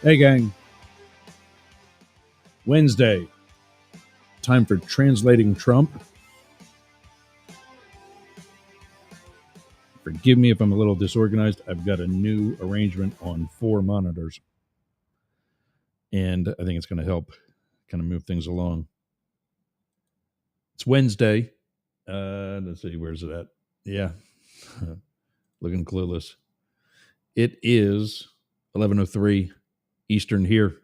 Hey, gang. Wednesday. Time for translating Trump. Forgive me if I'm a little disorganized. I've got a new arrangement on 4 monitors, and I think it's going to help kind of move things along. It's Wednesday. Let's see, where's it at? Yeah, looking clueless. It is 11:03 Eastern here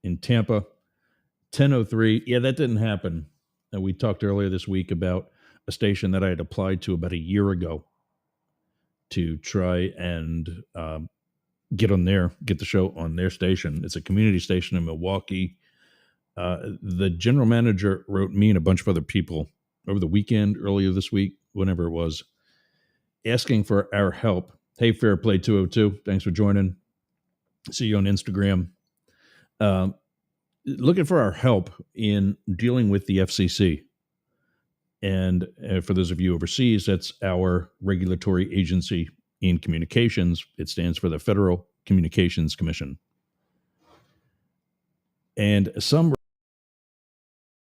in Tampa. 10:03. Yeah, that didn't happen. And we talked earlier this week about a station that I had applied to about a year ago to try and get the show on their station. It's a community station in Milwaukee. The general manager wrote me and a bunch of other people over the weekend, earlier this week, whenever it was, asking for our help. Hey, Fair Play 202, thanks for joining. See you on Instagram. Looking for our help in dealing with the FCC. And for those of you overseas, that's our regulatory agency in communications. It stands for the Federal Communications Commission. And some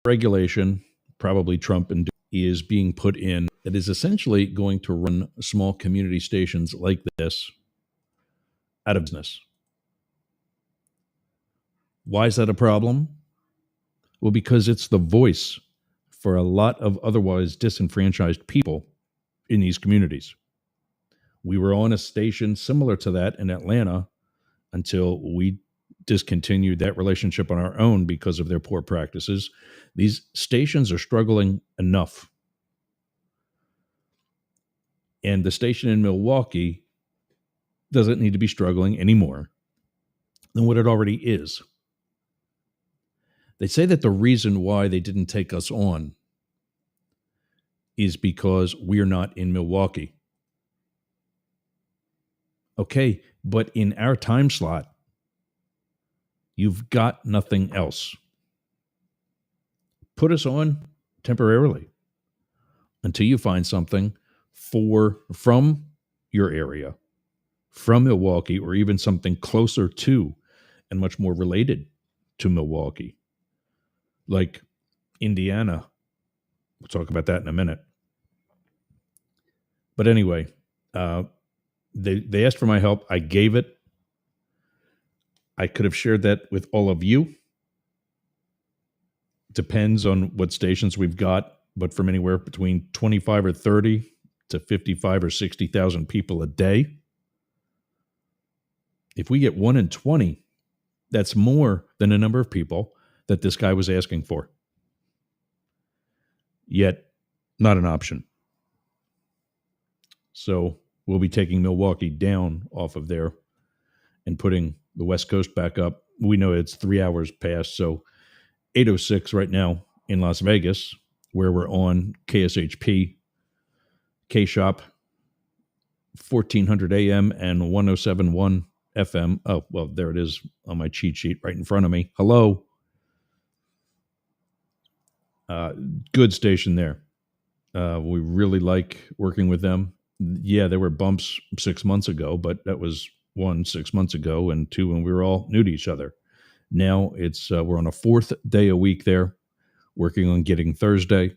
regulation, probably Trump is being put in that is essentially going to run small community stations like this out of business. Why is that a problem? Well, because it's the voice for a lot of otherwise disenfranchised people in these communities. We were on a station similar to that in Atlanta until we discontinued that relationship on our own because of their poor practices. These stations are struggling enough. And the station in Milwaukee doesn't need to be struggling any more than what it already is. They say that the reason why they didn't take us on is because we're not in Milwaukee. Okay, but in our time slot, you've got nothing else. Put us on temporarily until you find something from your area, from Milwaukee, or even something closer to and much more related to Milwaukee, like Indiana. We'll talk about that in a minute. But anyway, they asked for my help. I gave it. I could have shared that with all of you. Depends on what stations we've got, but from anywhere between 25 or 30 to 55 or 60,000 people a day. If we get 1 in 20, that's more than the number of people that this guy was asking for. Yet, not an option. So we'll be taking Milwaukee down off of there and putting the West Coast back up. We know it's 3 hours past, so 8:06 right now in Las Vegas, where we're on KSHP, K-Shop, 1400 AM and 1071 FM. Oh, well, there it is on my cheat sheet right in front of me. Hello. Good station there. We really like working with them. Yeah, there were bumps 6 months ago, but that was 6 months ago, and 2 when we were all new to each other. Now it's we're on a 4th day a week there, working on getting Thursday.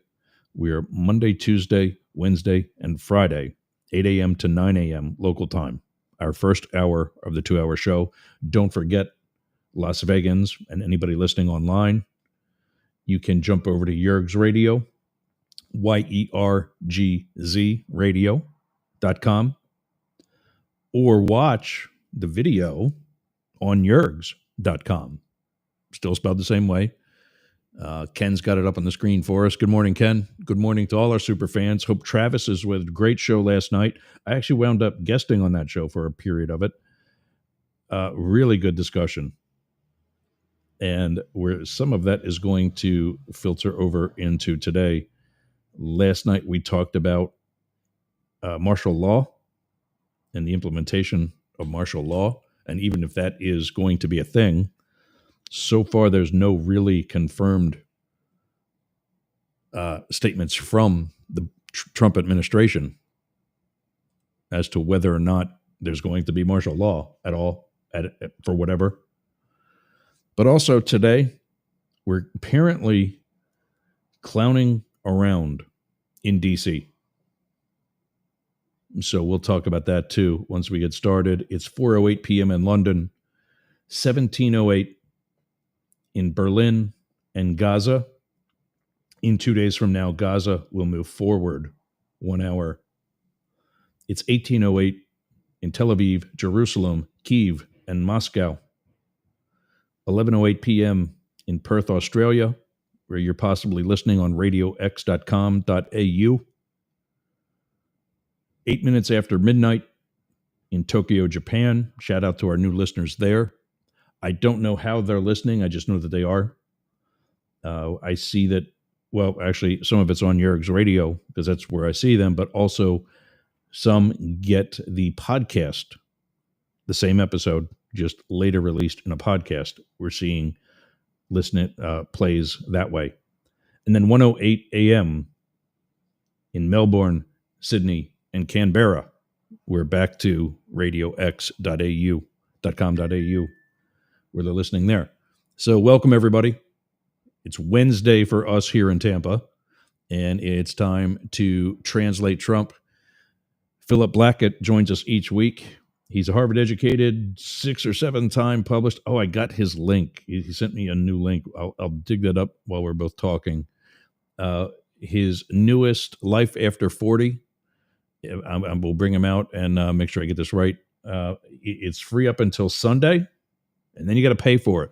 We're Monday, Tuesday, Wednesday, and Friday, 8 a.m. to 9 a.m. local time. Our first hour of the 2-hour show. Don't forget, Las Vegans and anybody listening online, you can jump over to Yergz Radio, YERGZ radio.com, or watch the video on yergz.com. Still spelled the same way. Ken's got it up on the screen for us. Good morning, Ken. Good morning to all our super fans. Hope Travis is with. Great show last night. I actually wound up guesting on that show for a period of it. Really good discussion. And where some of that is going to filter over into today. Last night we talked about martial law and the implementation of martial law. And even if that is going to be a thing, so far there's no really confirmed statements from the Trump administration as to whether or not there's going to be martial law at all for whatever. But also today, we're apparently clowning around in DC. So we'll talk about that too once we get started. It's 4:08 p.m. in London, 17:08 in Berlin and Gaza. In 2 days from now, Gaza will move forward 1 hour. It's 18:08 in Tel Aviv, Jerusalem, Kyiv, and Moscow. 11:08 p.m. in Perth, Australia, where you're possibly listening on radiox.com.au. 8 minutes after midnight in Tokyo, Japan. Shout out to our new listeners there. I don't know how they're listening. I just know that they are. I see that, well, actually, some of it's on Yerg's radio because that's where I see them, but also some get the podcast, the same episode, just later released in a podcast. We're seeing plays that way. And then 1:08 a.m. in Melbourne, Sydney, and Canberra. We're back to radiox.com.au, where they're listening there. So welcome, everybody. It's Wednesday for us here in Tampa, and it's time to translate Trump. Philip Blackett joins us each week. He's a Harvard-educated, 6 or 7 time published. Oh, I got his link. He sent me a new link. I'll dig that up while we're both talking. His newest, Life After 40. We'll bring him out and make sure I get this right. It's free up until Sunday, and then you got to pay for it.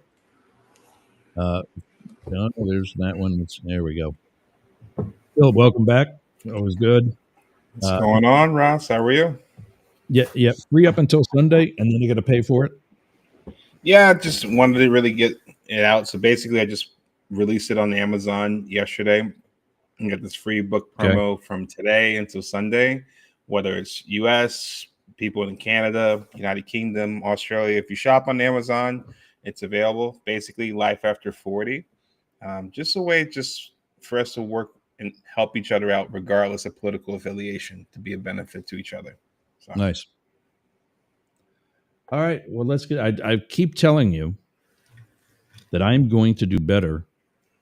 There's that one. There we go. Phil, welcome back. Always good. What's going on, Ross? How are you? Yeah. Free up until Sunday, and then you got to pay for it. Yeah, just wanted to really get it out. So basically, I just released it on Amazon yesterday. You got this free book promo from today until Sunday, whether it's U.S., people in Canada, United Kingdom, Australia. If you shop on Amazon, it's available. Basically, Life After 40. Just a way just for us to work and help each other out, regardless of political affiliation, to be a benefit to each other. So. Nice. All right. Well, let's get. I keep telling you that I'm going to do better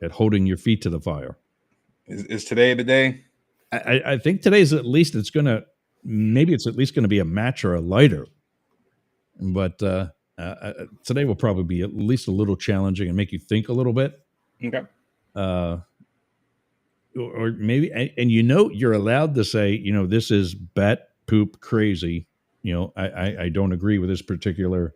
at holding your feet to the fire. Is today the day? I think today's at least it's at least going to be a match or a lighter. But today will probably be at least a little challenging and make you think a little bit. Okay. Or maybe, and you're allowed to say, this is bat poop crazy. I don't agree with this particular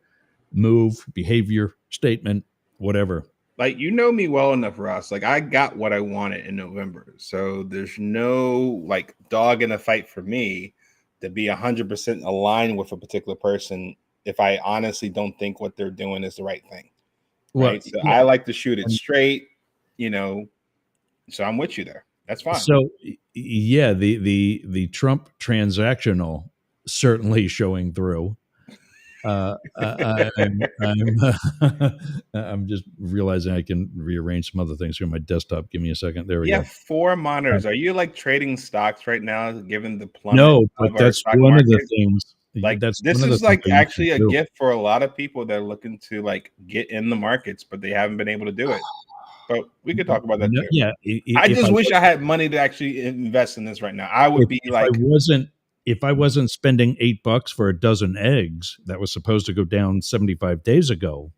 move, behavior, statement, whatever. Like, me well enough, Ross. Like, I got what I wanted in November. So there's no dog in a fight for me to be 100% aligned with a particular person if I honestly don't think what they're doing is the right thing. Right. Well, so yeah. I like to shoot it straight, so I'm with you there. That's fine. So yeah, the Trump transactional certainly showing through. I'm just realizing I can rearrange some other things here on my desktop. Give me a second. There we go. 4 monitors. Are you trading stocks right now, given the plummet? No, but that's one of the things. This is actually a gift for a lot of people that are looking to get in the markets, but they haven't been able to do it. But we could talk about that too. Yeah, I just wish I had money to actually invest in this right now. I would if I wasn't spending $8 for a dozen eggs that was supposed to go down 75 days ago,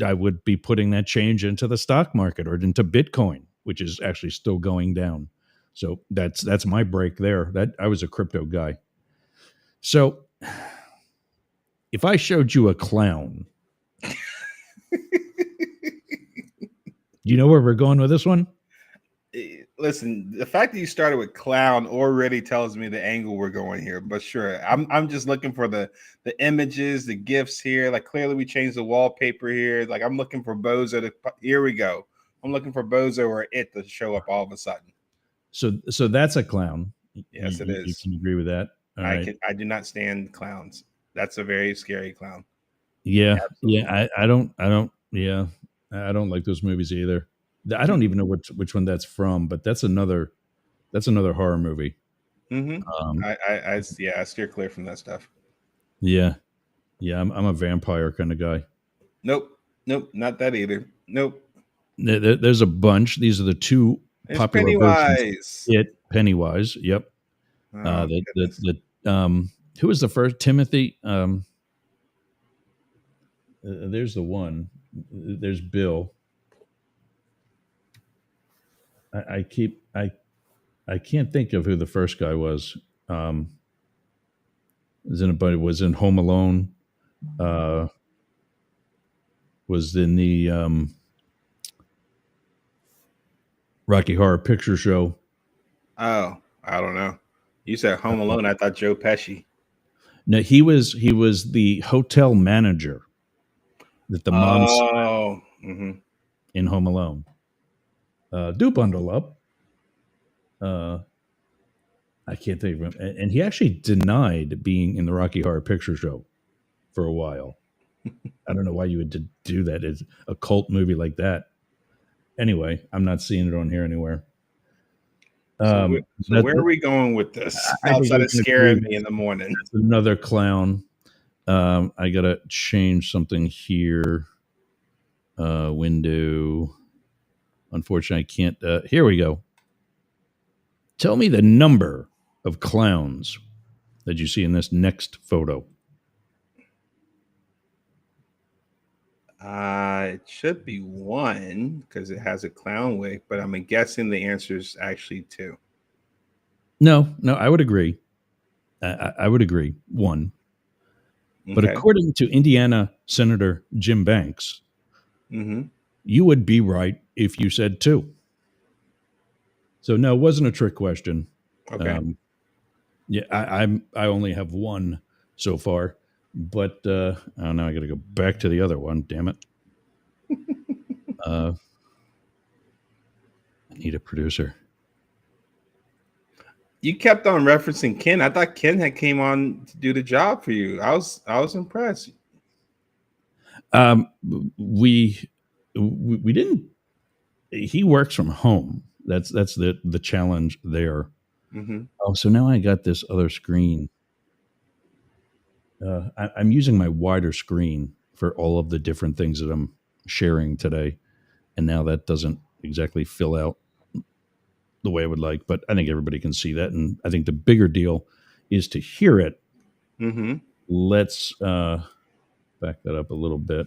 I would be putting that change into the stock market or into Bitcoin, which is actually still going down. So that's my break there. That I was a crypto guy. So if I showed you a clown, you know where we're going with this one? Listen, the fact that you started with clown already tells me the angle we're going here. But sure, I'm just looking for the images, the GIFs here. Clearly we changed the wallpaper here. I'm looking for Bozo here we go. I'm looking for Bozo or it to show up all of a sudden. So that's a clown. Yes, it is. You can agree with that. I do not stand clowns. That's a very scary clown. Yeah. Absolutely. Yeah. I don't like those movies either. I don't even know which one that's from, but that's another horror movie. Mm-hmm. I steer clear from that stuff. Yeah. I'm a vampire kind of guy. Nope. Nope, not that either. Nope. There's a bunch. These are the two It's popular versions. Pennywise. Pennywise. Yep. Oh, goodness. Who was the first? Timothy. There's the one. There's Bill. I can't think of who the first guy was. Was in Home Alone. Was in the Rocky Horror Picture Show. Oh, I don't know. You said Home Alone. I thought Joe Pesci. No, he was the hotel manager that the mom in Home Alone. Do bundle up. I can't think of him. And he actually denied being in the Rocky Horror Picture Show for a while. I don't know why you would do that. It's a cult movie like that. Anyway, I'm not seeing it on here anywhere. So where are we going with this? Outside of scaring me in the morning. That's another clown. I got to change something here. Window. Unfortunately, I can't. Here we go. Tell me the number of clowns that you see in this next photo. It should be one because it has a clown wig, but I'm guessing the answer is actually two. No, I would agree. I would agree. One. Okay. But according to Indiana Senator Jim Banks, you would be right if you said two. So no, it wasn't a trick question. Okay. Yeah, I only have one so far, but oh no, I got to go back to the other one. Damn it! I need a producer. You kept on referencing Ken. I thought Ken had came on to do the job for you. I was impressed. We didn't. He works from home. That's the challenge there. Oh, so now I got this other screen. I'm using my wider screen for all of the different things that I'm sharing today, and now that doesn't exactly fill out the way I would like, but I think everybody can see that, and I think the bigger deal is to hear it. Let's back that up a little bit.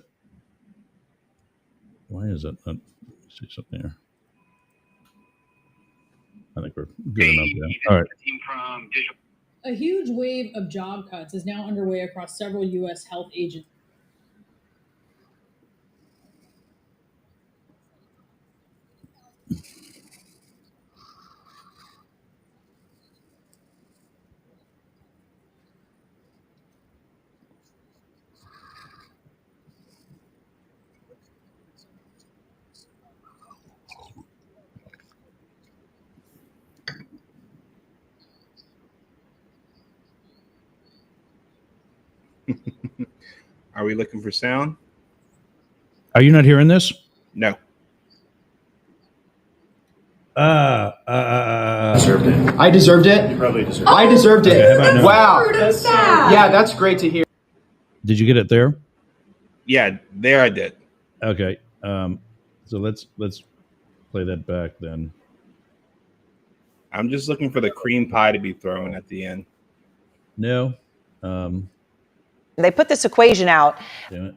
Why is that not? See something here. I think we're good enough there. All right. A huge wave of job cuts is now underway across several U.S. health agencies. Are we looking for sound? Are you not hearing this? No. Deserved it. I deserved it. You probably deserved it. I deserved it. Okay, wow. Yeah, that's great to hear. Did you get it there? Yeah, there I did. Okay. So let's play that back then. I'm just looking for the cream pie to be thrown at the end. No. They put this equation out. Damn it.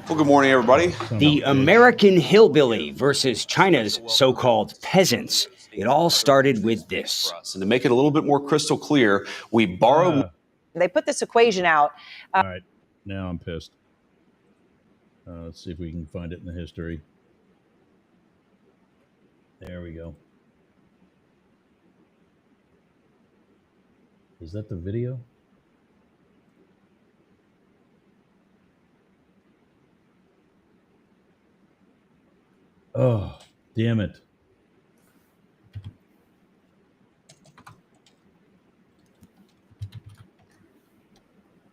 Well, good morning, everybody. The American hillbilly versus China's so-called peasants. It all started with this. And to make it a little bit more crystal clear, we borrow. They put this equation out. All right. Now I'm pissed. Let's see if we can find it in the history. There we go. Is that the video? Oh, damn it.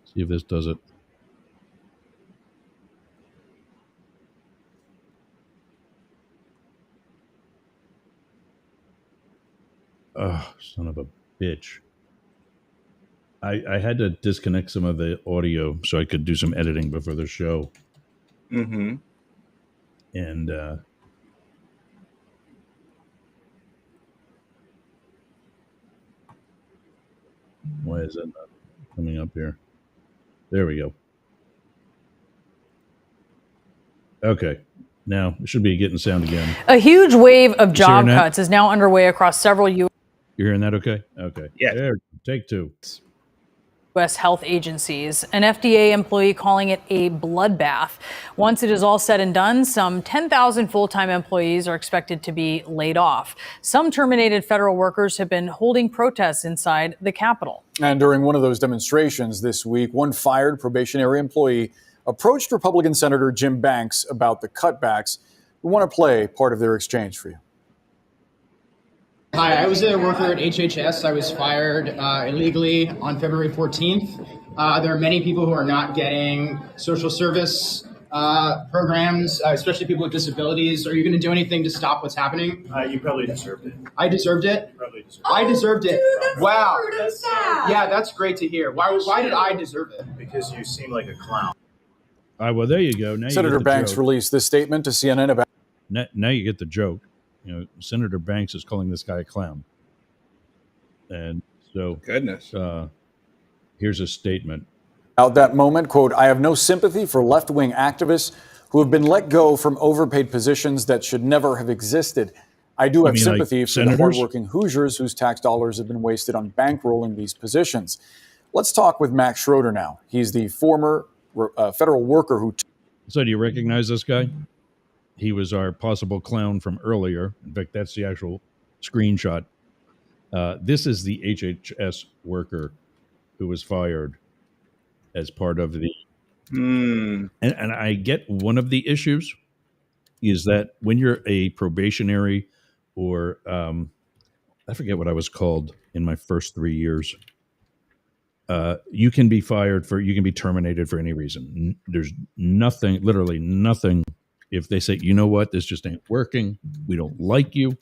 See if this does it. Oh, son of a bitch. I had to disconnect some of the audio so I could do some editing before the show. Mm-hmm. And why is that not coming up here? There we go. Okay. Now it should be getting sound again. A huge wave of job hearing that? cuts is now underway across several You're hearing that okay? Okay. Yeah. There, take two. U.S. health agencies. An FDA employee calling it a bloodbath. Once it is all said and done, some 10,000 full-time employees are expected to be laid off. Some terminated federal workers have been holding protests inside the Capitol. And during one of those demonstrations this week, one fired probationary employee approached Republican Senator Jim Banks about the cutbacks. We want to play part of their exchange for you. Hi, I was a worker at HHS. I was fired illegally on February 14th. There are many people who are not getting social service programs, especially people with disabilities. Are you going to do anything to stop what's happening? You probably deserved it. I deserved it? Probably deserved I deserved it. Dude, wow. sad. Yeah, that's great to hear. Why did I deserve it? it because you seem like a clown. All right, well, there you go. Now Senator you get the Banks joke. released this statement to CNN about. Now you get the joke. You know, Senator Banks is calling this guy a clown. And so Goodness. here's a statement. Out that moment, quote, I have no sympathy for left-wing activists who have been let go from overpaid positions that should never have existed. I do have mean, sympathy like for senators? the hardworking Hoosiers whose tax dollars have been wasted on bankrolling these positions. Let's talk with Max Schroeder now. He's the former federal worker who... So do you recognize this guy? He was our possible clown from earlier. In fact, that's the actual screenshot. This is the HHS worker who was fired as part of the... And I get one of the issues is that when you're a probationary or I forget what I was called in my first 3 years, you can be you can be terminated for any reason. There's nothing, literally nothing. If they say, you know what, this just ain't working, we don't like you,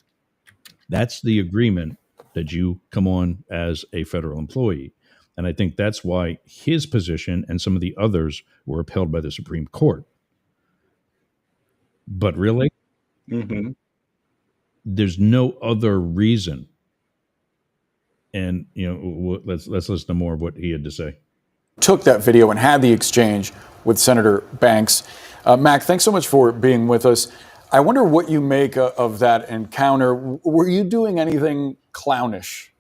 that's the agreement that you come on as a federal employee. And I think that's why his position and some of the others were upheld by the Supreme Court. But really, there's no other reason. And, you know, let's listen to more of what he had to say. Took that video and had the exchange with Senator Banks. Mac, thanks so much for being with us. I wonder what you make of that encounter. Were you doing anything clownish?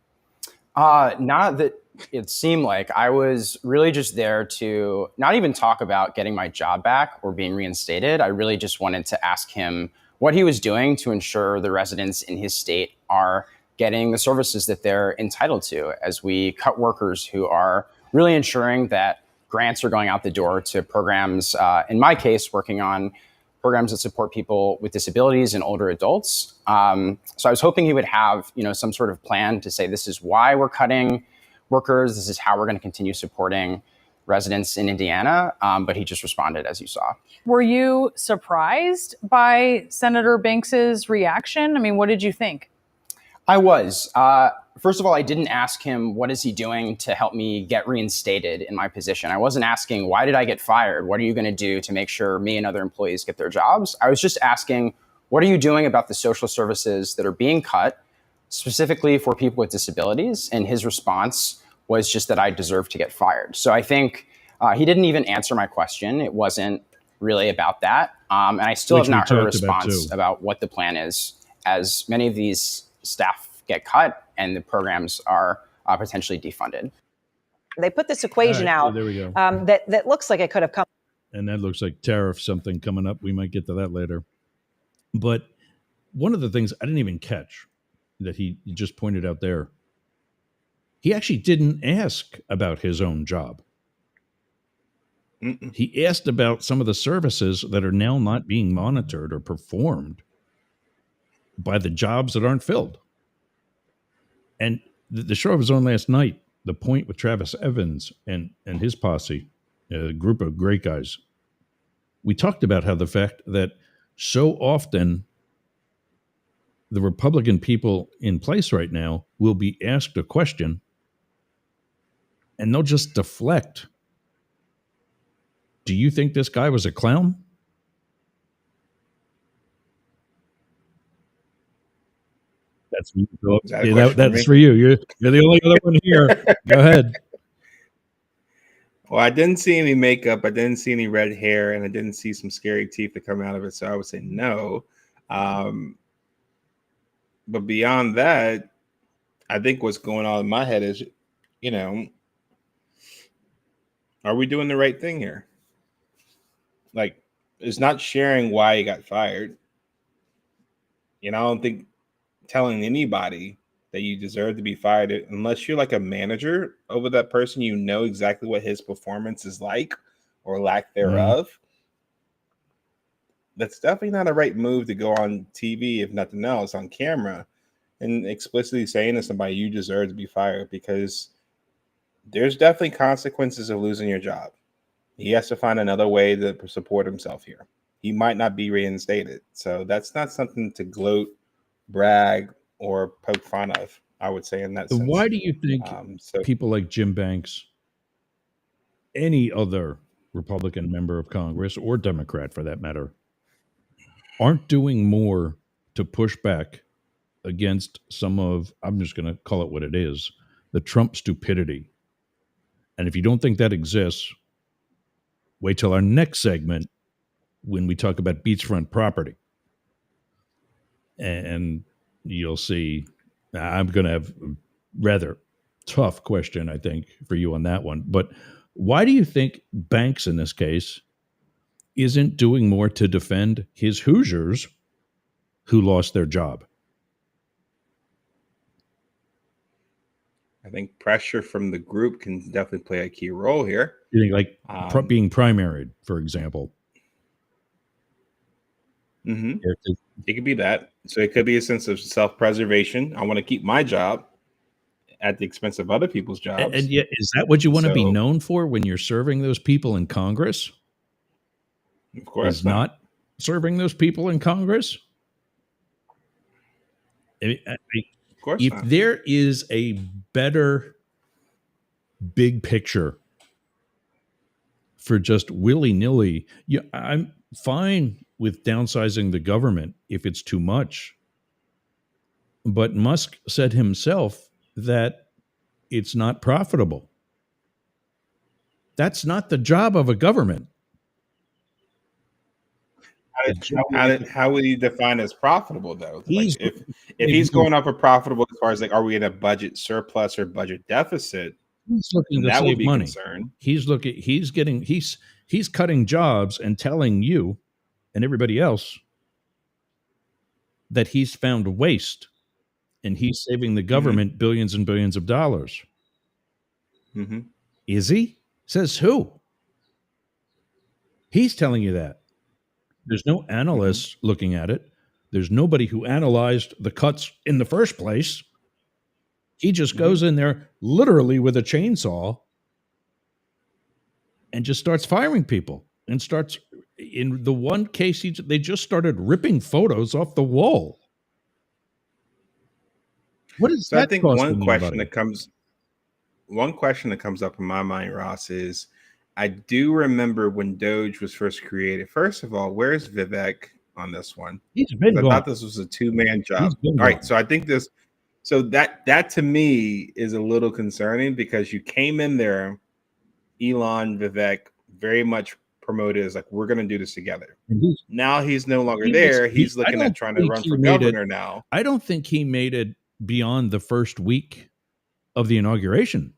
Not that it seemed like. I was really just there to not even talk about getting my job back or being reinstated. I really just wanted to ask him what he was doing to ensure the residents in his state are getting the services that they're entitled to as we cut workers who are really ensuring that grants are going out the door to programs, in my case, working on programs that support people with disabilities and older adults. So I was hoping he would have, some sort of plan to say, this is why we're cutting workers. This is how we're going to continue supporting residents in Indiana. But he just responded, as you saw. Were you surprised by Senator Banks's reaction? I mean, what did you think? I was. First of all, I didn't ask him, what is he doing to help me get reinstated in my position? I wasn't asking, why did I get fired? What are you going to do to make sure me and other employees get their jobs? I was just asking, what are you doing about the social services that are being cut, specifically for people with disabilities? And his response was just that I deserve to get fired. So I think he didn't even answer my question. It wasn't really about that. And I still have not heard a response about what the plan is, as many of these staff get cut and the programs are potentially defunded. They put this equation out there we go. that looks like it could have come. And that looks like tariffs, something coming up. We might get to that later. But one of the things I didn't even catch that he just pointed out there, he actually didn't ask about his own job. He asked about some of the services that are now not being monitored or performed by the jobs that aren't filled. And the show was on last night, The Point with Travis Evans and his posse, a group of great guys. We talked about how the fact that so often the Republican people in place right now will be asked a question and they'll just deflect. Do you think this guy was a clown? That's for you, Philip. Is that a Yeah, question that's for for me? you. You're the only other one here. Go ahead. Well, I didn't see any makeup. I didn't see any red hair, and I didn't see some scary teeth that come out of it. So I would say no. But beyond that, I think what's going on in my head is, you know, are we doing the right thing here? Like, it's not sharing why he got fired. I don't think telling anybody that you deserve to be fired, unless you're like a manager over that person, you know exactly what his performance is like or lack thereof. That's definitely not a right move to go on TV, if nothing else, on camera, and explicitly saying to somebody you deserve to be fired, because there's definitely consequences of losing your job. He has to find another way to support himself here. He might not be reinstated. So that's not something to gloat, brag, or poke fun of, I would say, in that sense. Why do you think people like Jim Banks, any other Republican member of Congress or Democrat for that matter, aren't doing more to push back against some of, I'm just going to call it what it is, the Trump stupidity? And if you don't think that exists, wait till our next segment when we talk about beachfront property. And you'll see, I'm going to have a rather tough question, I think, for you on that one. But why do you think Banks, in this case, isn't doing more to defend his Hoosiers who lost their job? I think pressure from the group can definitely play a key role here. You think, like being primaried, for example? Mm-hmm. It could be that. So it could be a sense of self-preservation. I want to keep my job at the expense of other people's jobs. And yet, is that what you want to be known for when you're serving those people in Congress? Of course is not serving those people in Congress? Of course if not. There is a better big picture for just willy-nilly, I'm fine with downsizing the government if it's too much. But Musk said himself that it's not profitable. That's not the job of a government. How would you define as profitable, though? Like if he's going up for profitable as far as like, are we in a budget surplus or budget deficit? He's looking to that save would be money. Concern. He's cutting jobs and telling you and everybody else that he's found waste and he's saving the government billions and billions of dollars. Mm-hmm. Is he? Says who? He's telling you that. There's no analysts looking at it. There's nobody who analyzed the cuts in the first place. He just goes in there literally with a chainsaw and just starts firing people and starts, in the one case, they just started ripping photos off the wall. What is that? I think one question that comes up in my mind, Ross, is I do remember when Doge was first created. First of all, where's Vivek on this one? He's been gone. I thought this was a two-man job. All right, so I think this. So that to me is a little concerning because you came in there, Elon, Vivek, very much promoted as like, we're going to do this together. Now he's no longer there. He's looking at trying to run for governor now. I don't think he made it beyond the first week of the inauguration.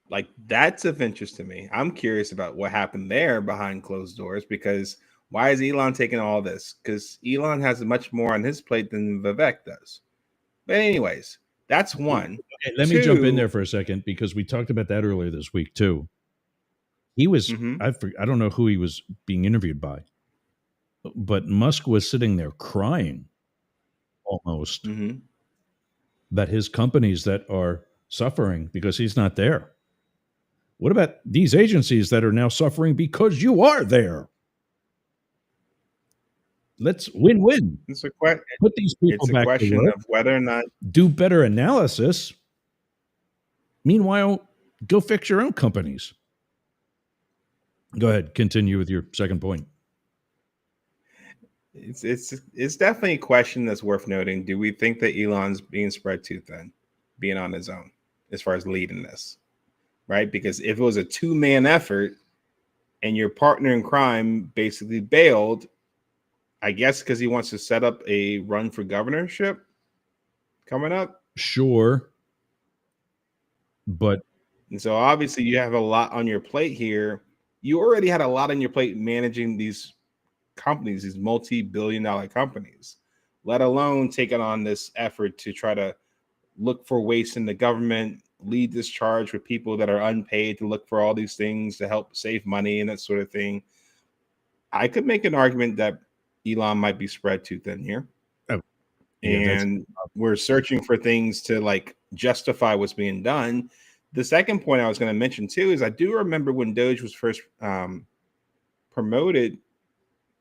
Like, that's of interest to me. I'm curious about what happened there behind closed doors, because why is Elon taking all this? Because Elon has much more on his plate than Vivek does. But anyways, that's one. Okay, let me jump in there for a second, because we talked about that earlier this week too. He was, I don't know who he was being interviewed by, but Musk was sitting there crying almost that his companies that are suffering because he's not there. What about these agencies that are now suffering because you are there? Let's win-win. It's a question. Put these people back to work. It's a question of whether or not do better analysis. Meanwhile, go fix your own companies. Go ahead. Continue with your second point. It's definitely a question that's worth noting. Do we think that Elon's being spread too thin, being on his own as far as leading this, right? Because if it was a two-man effort and your partner in crime basically bailed, I guess because he wants to set up a run for governorship coming up. Sure. But and so obviously you have a lot on your plate here. You already had a lot on your plate managing these companies, these multi-billion-dollar companies, let alone taking on this effort to try to look for waste in the government, lead this charge with people that are unpaid to look for all these things to help save money and that sort of thing. I could make an argument that Elon might be spread too thin here. Oh, yeah, and we're searching for things to like justify what's being done. The second point I was going to mention too is I do remember when Doge was first promoted.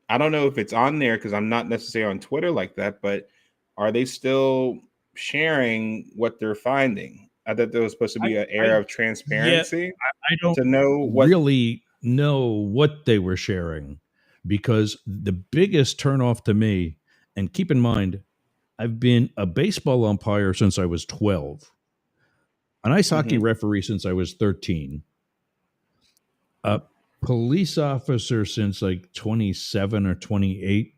I don't know if it's on there because I'm not necessarily on Twitter like that, but are they still sharing what they're finding? I thought there was supposed to be an era of transparency. I don't to know what really know what they were sharing, because the biggest turnoff to me, and keep in mind, I've been a baseball umpire since I was 12, an ice hockey referee since I was 13, a police officer since like 27 or 28.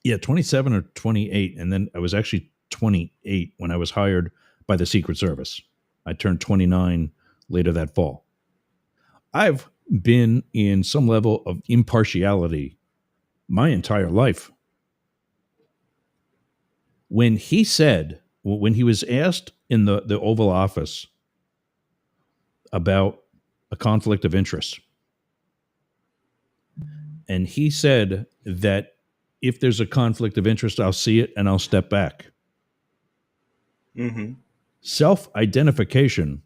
Yeah, 27 or 28. And then I was actually 28 when I was hired by the Secret Service. I turned 29 later that fall. I've been in some level of impartiality my entire life. When he was asked in the Oval Office about a conflict of interest, and he said that if there's a conflict of interest, I'll see it and I'll step back. Self-identification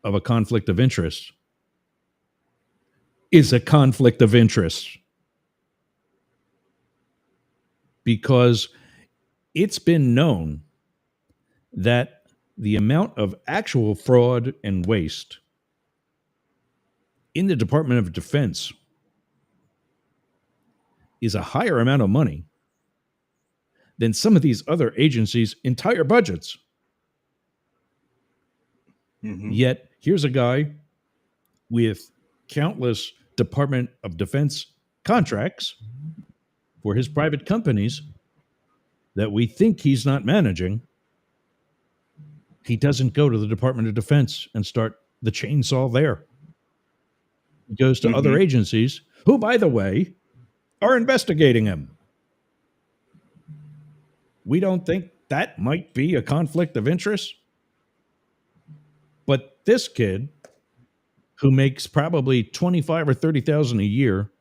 of a conflict of interest is a conflict of interest, because it's been known that the amount of actual fraud and waste in the Department of Defense is a higher amount of money than some of these other agencies' entire budgets. Yet, here's a guy with countless Department of Defense contracts for his private companies that we think he's not managing. He doesn't go to the Department of Defense and start the chainsaw there. He goes to other agencies who, by the way, are investigating him. We don't think that might be a conflict of interest. But this kid, who makes probably $25,000 or $30,000 a year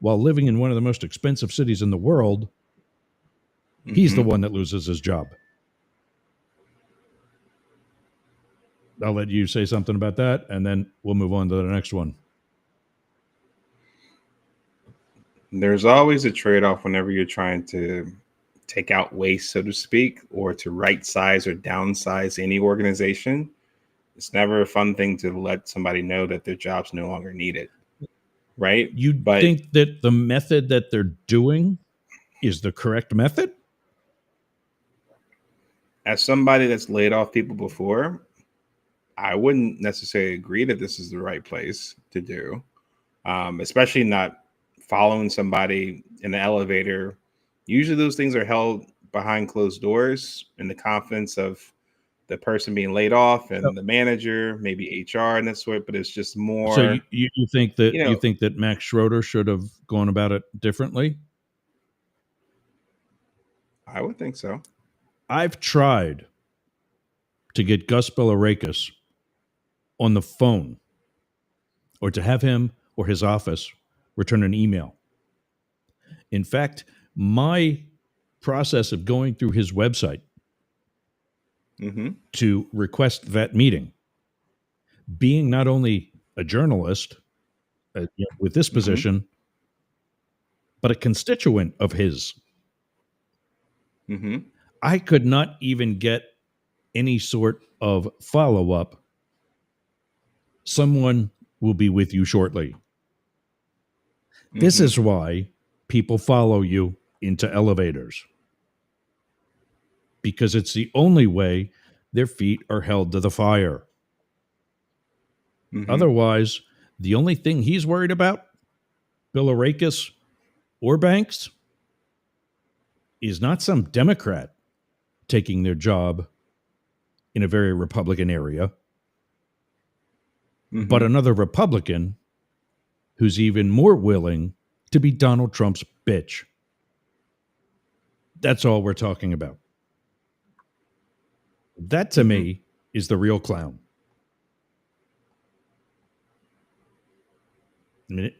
while living in one of the most expensive cities in the world, he's the one that loses his job. I'll let you say something about that, and then we'll move on to the next one. There's always a trade-off whenever you're trying to take out waste, so to speak, or to right size or downsize any organization. It's never a fun thing to let somebody know that their job's no longer needed, right? You think that the method that they're doing is the correct method? As somebody that's laid off people before, I wouldn't necessarily agree that this is the right place to do, especially not following somebody in the elevator. Usually those things are held behind closed doors in the confidence of the person being laid off and the manager, maybe HR and that sort, but it's just more. So you think that you think that Max Schroeder should have gone about it differently? I would think so. I've tried to get Gus Belarakis on the phone, or to have him or his office return an email. In fact, my process of going through his website to request that meeting, being not only a journalist with this position, but a constituent of his, I could not even get any sort of follow-up. Someone will be with you shortly. This is why people follow you into elevators because it's the only way their feet are held to the fire. Otherwise, the only thing he's worried about, Bilirakis or Banks, is not some Democrat taking their job in a very Republican area, but another Republican who's even more willing to be Donald Trump's bitch. That's all we're talking about. That, to me, is the real clown. I mean,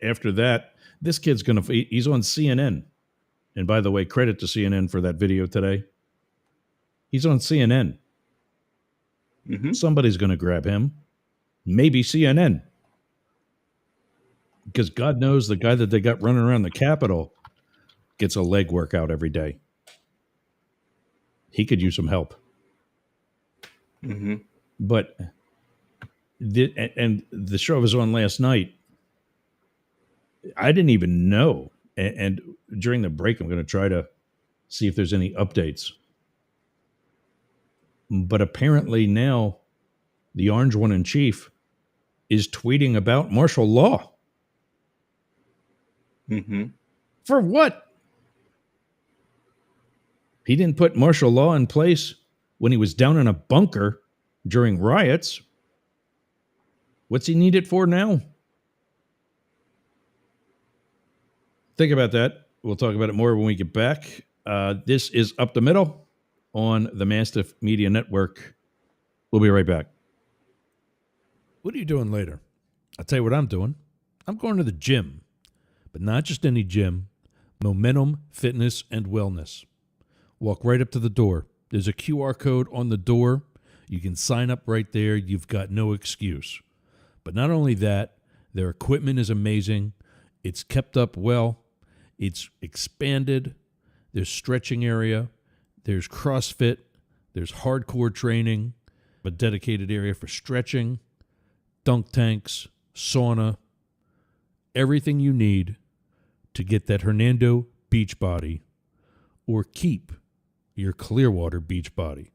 after that, this kid's he's on CNN. And by the way, credit to CNN for that video today. He's on CNN. Somebody's going to grab him. Maybe CNN. Because God knows the guy that they got running around the Capitol gets a leg workout every day. He could use some help. But the show was on last night. I didn't even know. And during the break, I'm going to try to see if there's any updates. But apparently now the Orange One in Chief is tweeting about martial law. For what? He didn't put martial law in place when he was down in a bunker during riots. What's he need it for now? Think about that. We'll talk about it more when we get back. This is Up the Middle on the Mastiff Media Network. We'll be right back. What are you doing later? I'll tell you what I'm doing. I'm going to the gym, but not just any gym. Momentum Fitness and Wellness. Walk right up to the door. There's a QR code on the door. You can sign up right there. You've got no excuse. But not only that, their equipment is amazing. It's kept up well. It's expanded. There's stretching area. There's CrossFit. There's hardcore training. A dedicated area for stretching, dunk tanks, sauna, everything you need to get that Hernando beach body or keep your Clearwater beach body.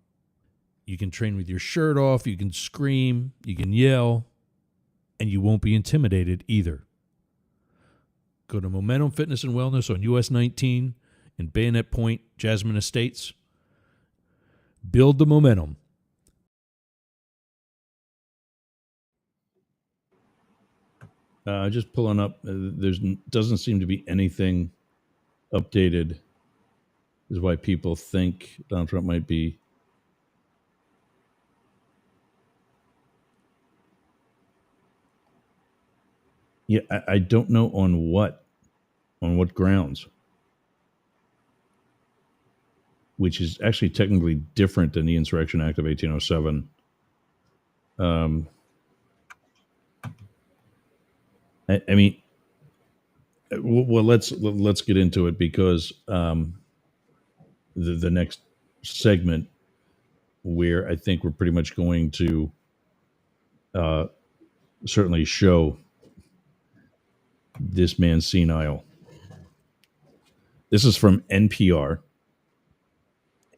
You can train with your shirt off. You can scream. You can yell. And you won't be intimidated either. Go to Momentum Fitness and Wellness on US 19 in Bayonet Point, Jasmine Estates. Build the momentum. Just pulling up. There doesn't seem to be anything updated. Is why people think Donald Trump might be. Yeah, I don't know on what grounds, which is actually technically different than the Insurrection Act of 1807. I mean, well, let's get into it because the next segment, where I think we're pretty much going to certainly show this man senile. This is from NPR.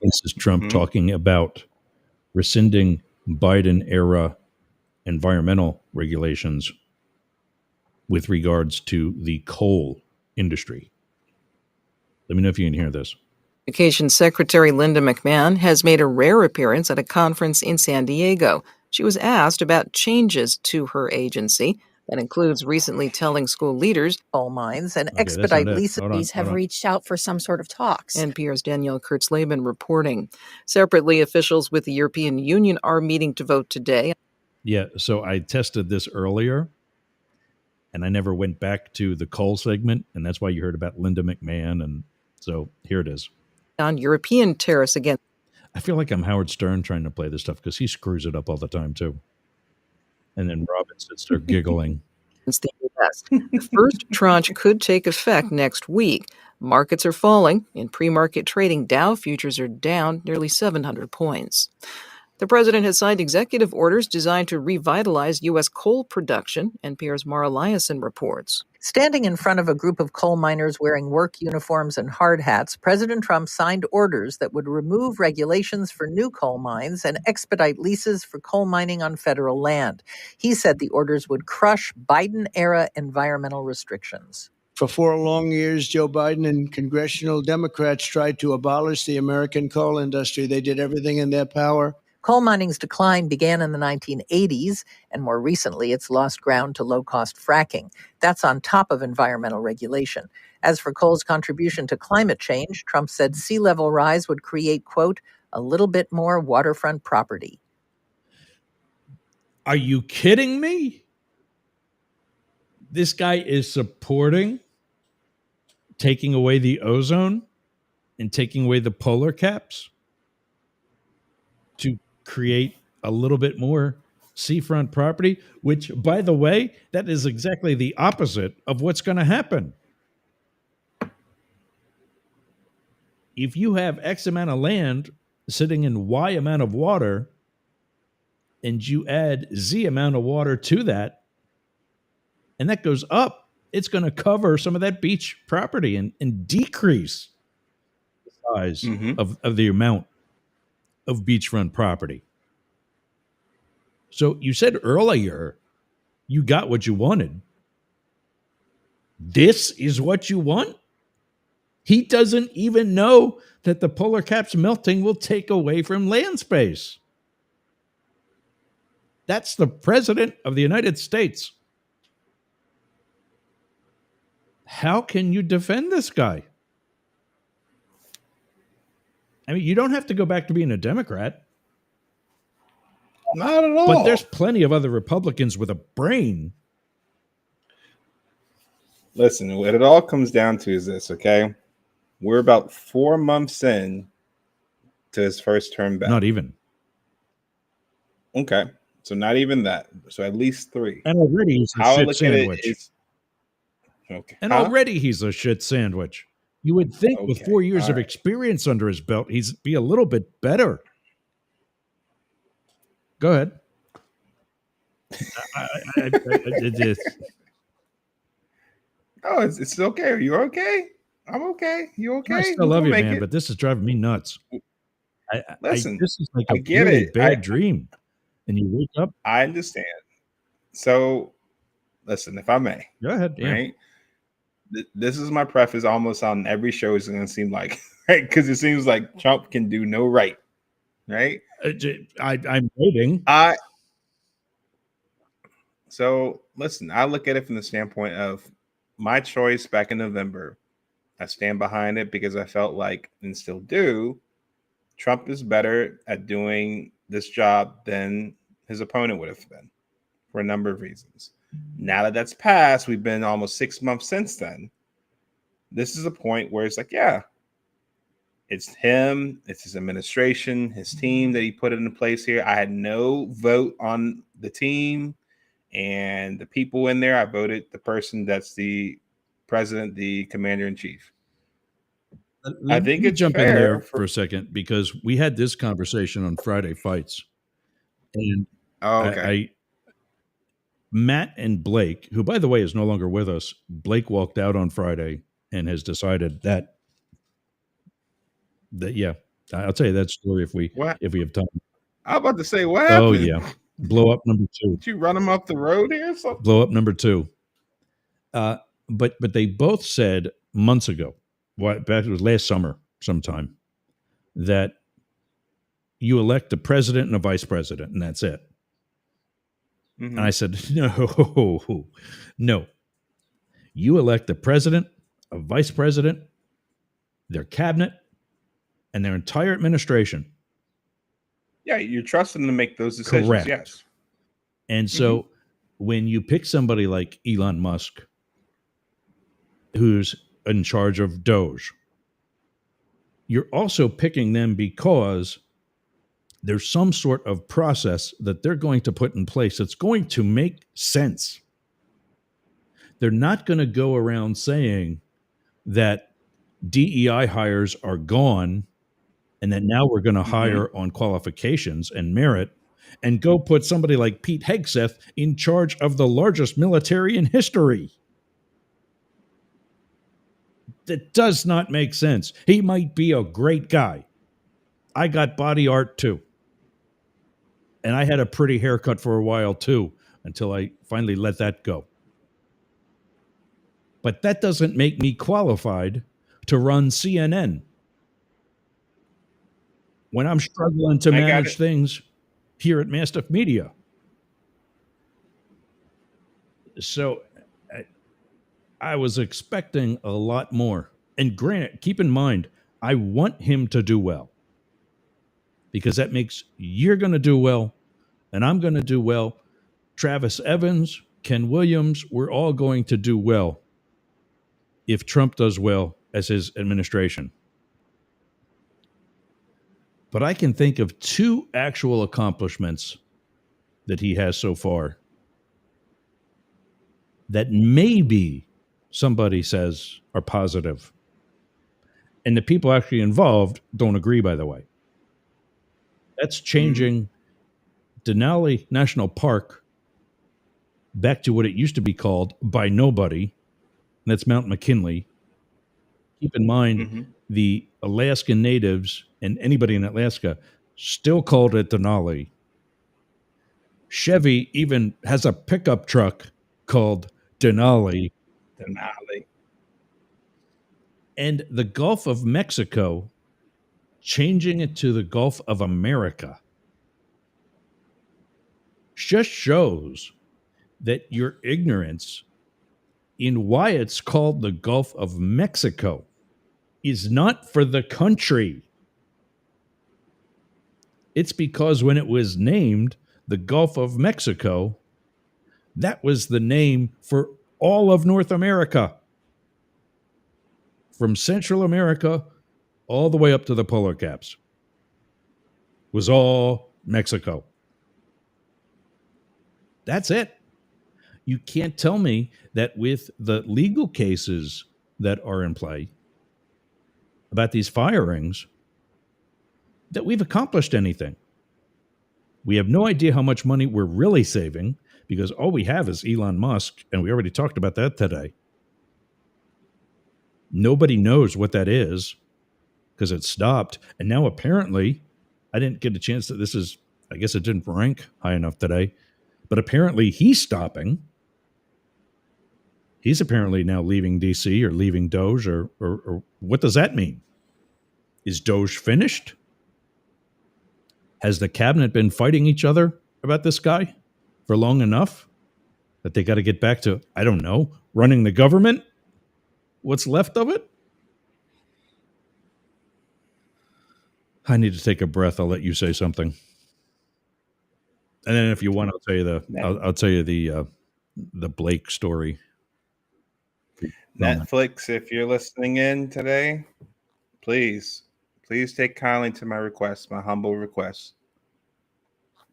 This is Trump talking about rescinding Biden-era environmental regulations with regards to the coal industry. Let me know if you can hear this. Education Secretary Linda McMahon has made a rare appearance at a conference in San Diego. She was asked about changes to her agency. That includes recently telling school leaders coal mines and expedite leases have reached out for some sort of talks. NPR's Danielle Kurtzleben reporting. Separately, officials with the European Union are meeting to vote today. Yeah, so I tested this earlier, and I never went back to the coal segment, and that's why you heard about Linda McMahon, and so here it is. On European tariffs again. I feel like I'm Howard Stern trying to play this stuff because he screws it up all the time, too. And then Robin sits there giggling. The first tranche could take effect next week. Markets are falling. In pre-market trading, Dow futures are down nearly 700 points. The president has signed executive orders designed to revitalize U.S. coal production, NPR's Mara Liasson reports. Standing in front of a group of coal miners wearing work uniforms and hard hats, President Trump signed orders that would remove regulations for new coal mines and expedite leases for coal mining on federal land. He said the orders would crush Biden-era environmental restrictions. For 4 long years, Joe Biden and congressional Democrats tried to abolish the American coal industry. They did everything in their power. Coal mining's decline began in the 1980s, and more recently, it's lost ground to low-cost fracking. That's on top of environmental regulation. As for coal's contribution to climate change, Trump said sea level rise would create, quote, a little bit more waterfront property. Are you kidding me? This guy is supporting taking away the ozone and taking away the polar caps to create a little bit more seafront property, which, by the way, that is exactly the opposite of what's going to happen. If you have X amount of land sitting in Y amount of water, and you add Z amount of water to that, and that goes up, it's going to cover some of that beach property and decrease the size of the amount of beachfront property. So you said earlier you got what you wanted. This is what you want? He doesn't even know that the polar caps melting will take away from land space. That's the president of the United States. How can you defend this guy? I mean, you don't have to go back to being a Democrat. Not at all. But there's plenty of other Republicans with a brain. Listen, what it all comes down to is this, okay? We're about 4 months in to his first term back. Not even. Okay. So not even that. So at least 3. And already he's a shit sandwich. Okay. And already he's a shit sandwich. You would think with 4 years of experience under his belt, he'd be a little bit better. Go ahead. It's okay. Are you okay? I'm okay. You okay? I still love you, man, but this is driving me nuts. Listen, this is like I a get really it. bad dream. And you wake up. I understand. So, listen, if I may. Go ahead. Yeah. Right? This is my preface almost on every show is going to seem like, right? Because it seems like Trump can do no right. Right? I'm waiting. So, listen, I look at it from the standpoint of my choice back in November. I stand behind it because I felt like, and still do, Trump is better at doing this job than his opponent would have been for a number of reasons. Now that that's passed, we've been almost 6 months since then. This is a point where it's like, yeah, it's him, it's his administration, his team that he put into place here. I had no vote on the team and the people in there. I voted the person that's the president, the commander in chief. I think it's jump fair in there for a second because we had this conversation on Friday Fights. And Matt and Blake, who, by the way, is no longer with us, Blake walked out on Friday and has decided that yeah, I'll tell you that story if we have time. I'm about to say, what happened? Oh, yeah. Blow up number 2. Did you run him off the road here or something? Blow up number 2. But they both said months ago, back it was last summer sometime, that you elect a president and a vice president, and that's it. And I said, no. You elect the president, a vice president, their cabinet, and their entire administration. Yeah, you're trusting them to make those decisions. Correct. Yes. And so when you pick somebody like Elon Musk, who's in charge of Doge, you're also picking them because there's some sort of process that they're going to put in place that's going to make sense. They're not going to go around saying that DEI hires are gone and that now we're going to hire on qualifications and merit and go put somebody like Pete Hegseth in charge of the largest military in history. That does not make sense. He might be a great guy. I got body art too. And I had a pretty haircut for a while too, until I finally let that go. But that doesn't make me qualified to run CNN when I'm struggling to manage things here at Mastiff Media. So I was expecting a lot more. And granted, keep in mind, I want him to do well, because that makes you're going to do well and I'm going to do well. Travis Evans, Ken Williams, we're all going to do well if Trump does well as his administration. But I can think of 2 actual accomplishments that he has so far that maybe somebody says are positive. And the people actually involved don't agree, by the way. That's changing Denali National Park back to what it used to be called by nobody, and that's Mount McKinley. Keep in mind, the Alaskan natives and anybody in Alaska still called it Denali. Chevy even has a pickup truck called Denali. And the Gulf of Mexico, changing it to the Gulf of America, just shows that your ignorance in why it's called the Gulf of Mexico is not for the country. It's because when it was named the Gulf of Mexico, that was the name for all of North America, from Central America all the way up to the polar caps. It was all Mexico. That's it. You can't tell me that with the legal cases that are in play about these firings that we've accomplished anything. We have no idea how much money we're really saving, because all we have is Elon Musk, and we already talked about that today. Nobody knows what that is because it stopped. And now apparently, I didn't get a chance to, I guess it didn't rank high enough today, but apparently he's stopping. He's apparently now leaving DC or leaving Doge, or what does that mean? Is Doge finished? Has the cabinet been fighting each other about this guy for long enough that they got to get back to, I don't know, running the government? What's left of it? I need to take a breath. I'll let you say something. And then if you want, I'll tell you the Blake story. Netflix, if you're listening in today, please take kindly to my request, my humble request.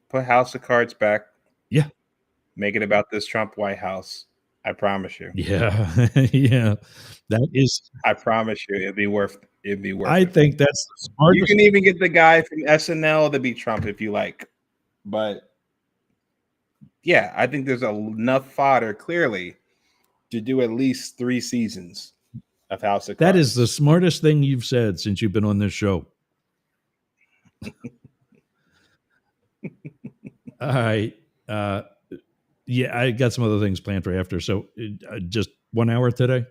Put House of Cards back. Yeah. Make it about this Trump White House. I promise you. Yeah. Yeah. That is. I promise you, it'd be worth I think that's the smartest. You can even get the guy from SNL to be Trump if you like. But yeah, I think there's enough fodder clearly to do at least 3 seasons of House of Cards. That is the smartest thing you've said since you've been on this show. All right. Yeah, I got some other things planned for after. So just 1 hour today?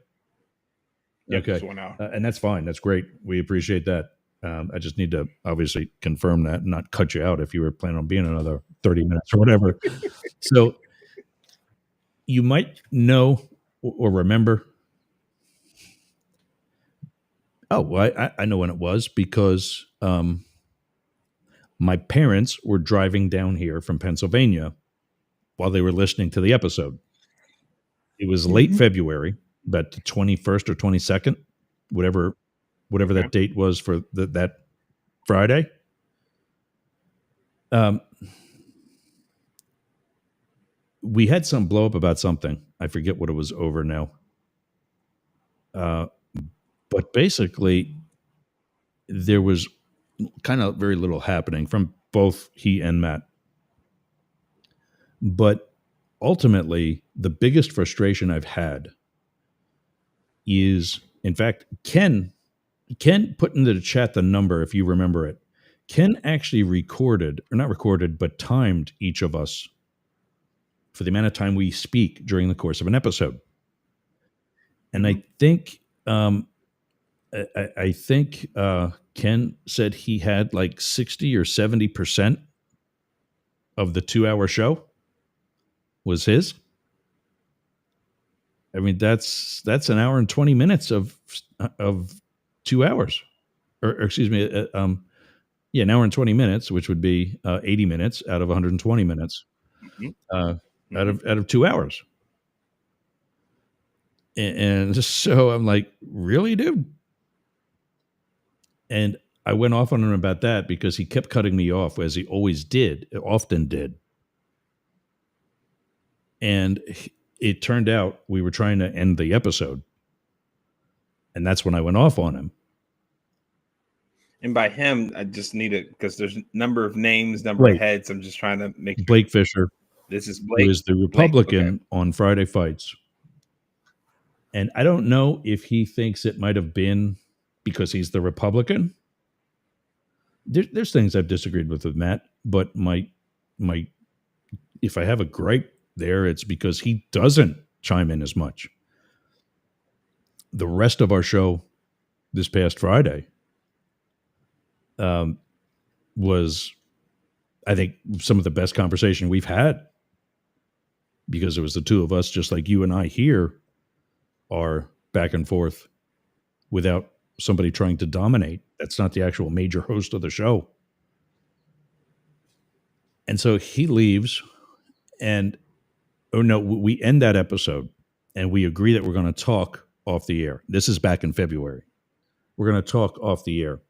Yeah, okay. Just 1 hour. And that's fine. That's great. We appreciate that. I just need to obviously confirm that and not cut you out if you were planning on being another 30 minutes or whatever. So you might know or remember. Oh, well, I know when it was, because my parents were driving down here from Pennsylvania while they were listening to the episode. It was late February, about the 21st or 22nd, whatever that date was for that Friday. We had some blow up about something. I forget what it was over now. But basically, there was kind of very little happening from both he and Matt. But ultimately, the biggest frustration I've had is, in fact, Ken put into the chat the number, if you remember it. Ken actually recorded, or not recorded, but timed each of us for the amount of time we speak during the course of an episode. And I think I think Ken said he had like 60 or 70% of the 2-hour show was his. I mean, that's an hour and 20 minutes of 2 hours, or excuse me, an hour and 20 minutes, which would be 80 minutes out of 120 minutes, out of 2 hours. And so I'm like, really, dude? And I went off on him about that because he kept cutting me off, as he often did. And it turned out we were trying to end the episode. And that's when I went off on him. And by him, I just need it because there's a number of names, number of heads. I'm just trying to make sure. Blake Fisher. This is Blake. Who is the Republican on Friday Fights. And I don't know if he thinks it might have been because he's the Republican. There's things I've disagreed with Matt, but my if I have a gripe there, it's because he doesn't chime in as much. The rest of our show this past Friday was, I think, some of the best conversation we've had, because it was the two of us, just like you and I here are back and forth without somebody trying to dominate. That's not the actual major host of the show. And so he leaves, and we end that episode and we agree that we're going to talk off the air. This is back in February. We're going to talk off the air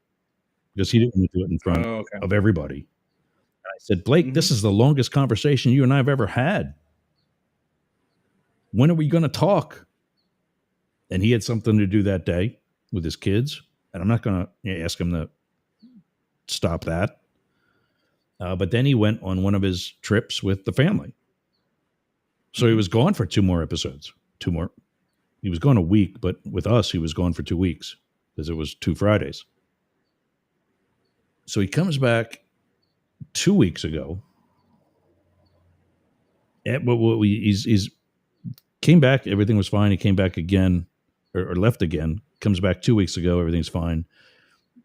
because he didn't want to do it in front of everybody. And I said, Blake, this is the longest conversation you and I have ever had. When are we going to talk? And he had something to do that day with his kids. And I'm not going to ask him to stop that. But then he went on one of his trips with the family. So he was gone for 2 more episodes. 2 more. He was gone a week, but with us, he was gone for 2 weeks because it was 2 Fridays. So he comes back 2 weeks ago. He's came back. Everything was fine. He came back again, or left again. Comes back 2 weeks ago. Everything's fine.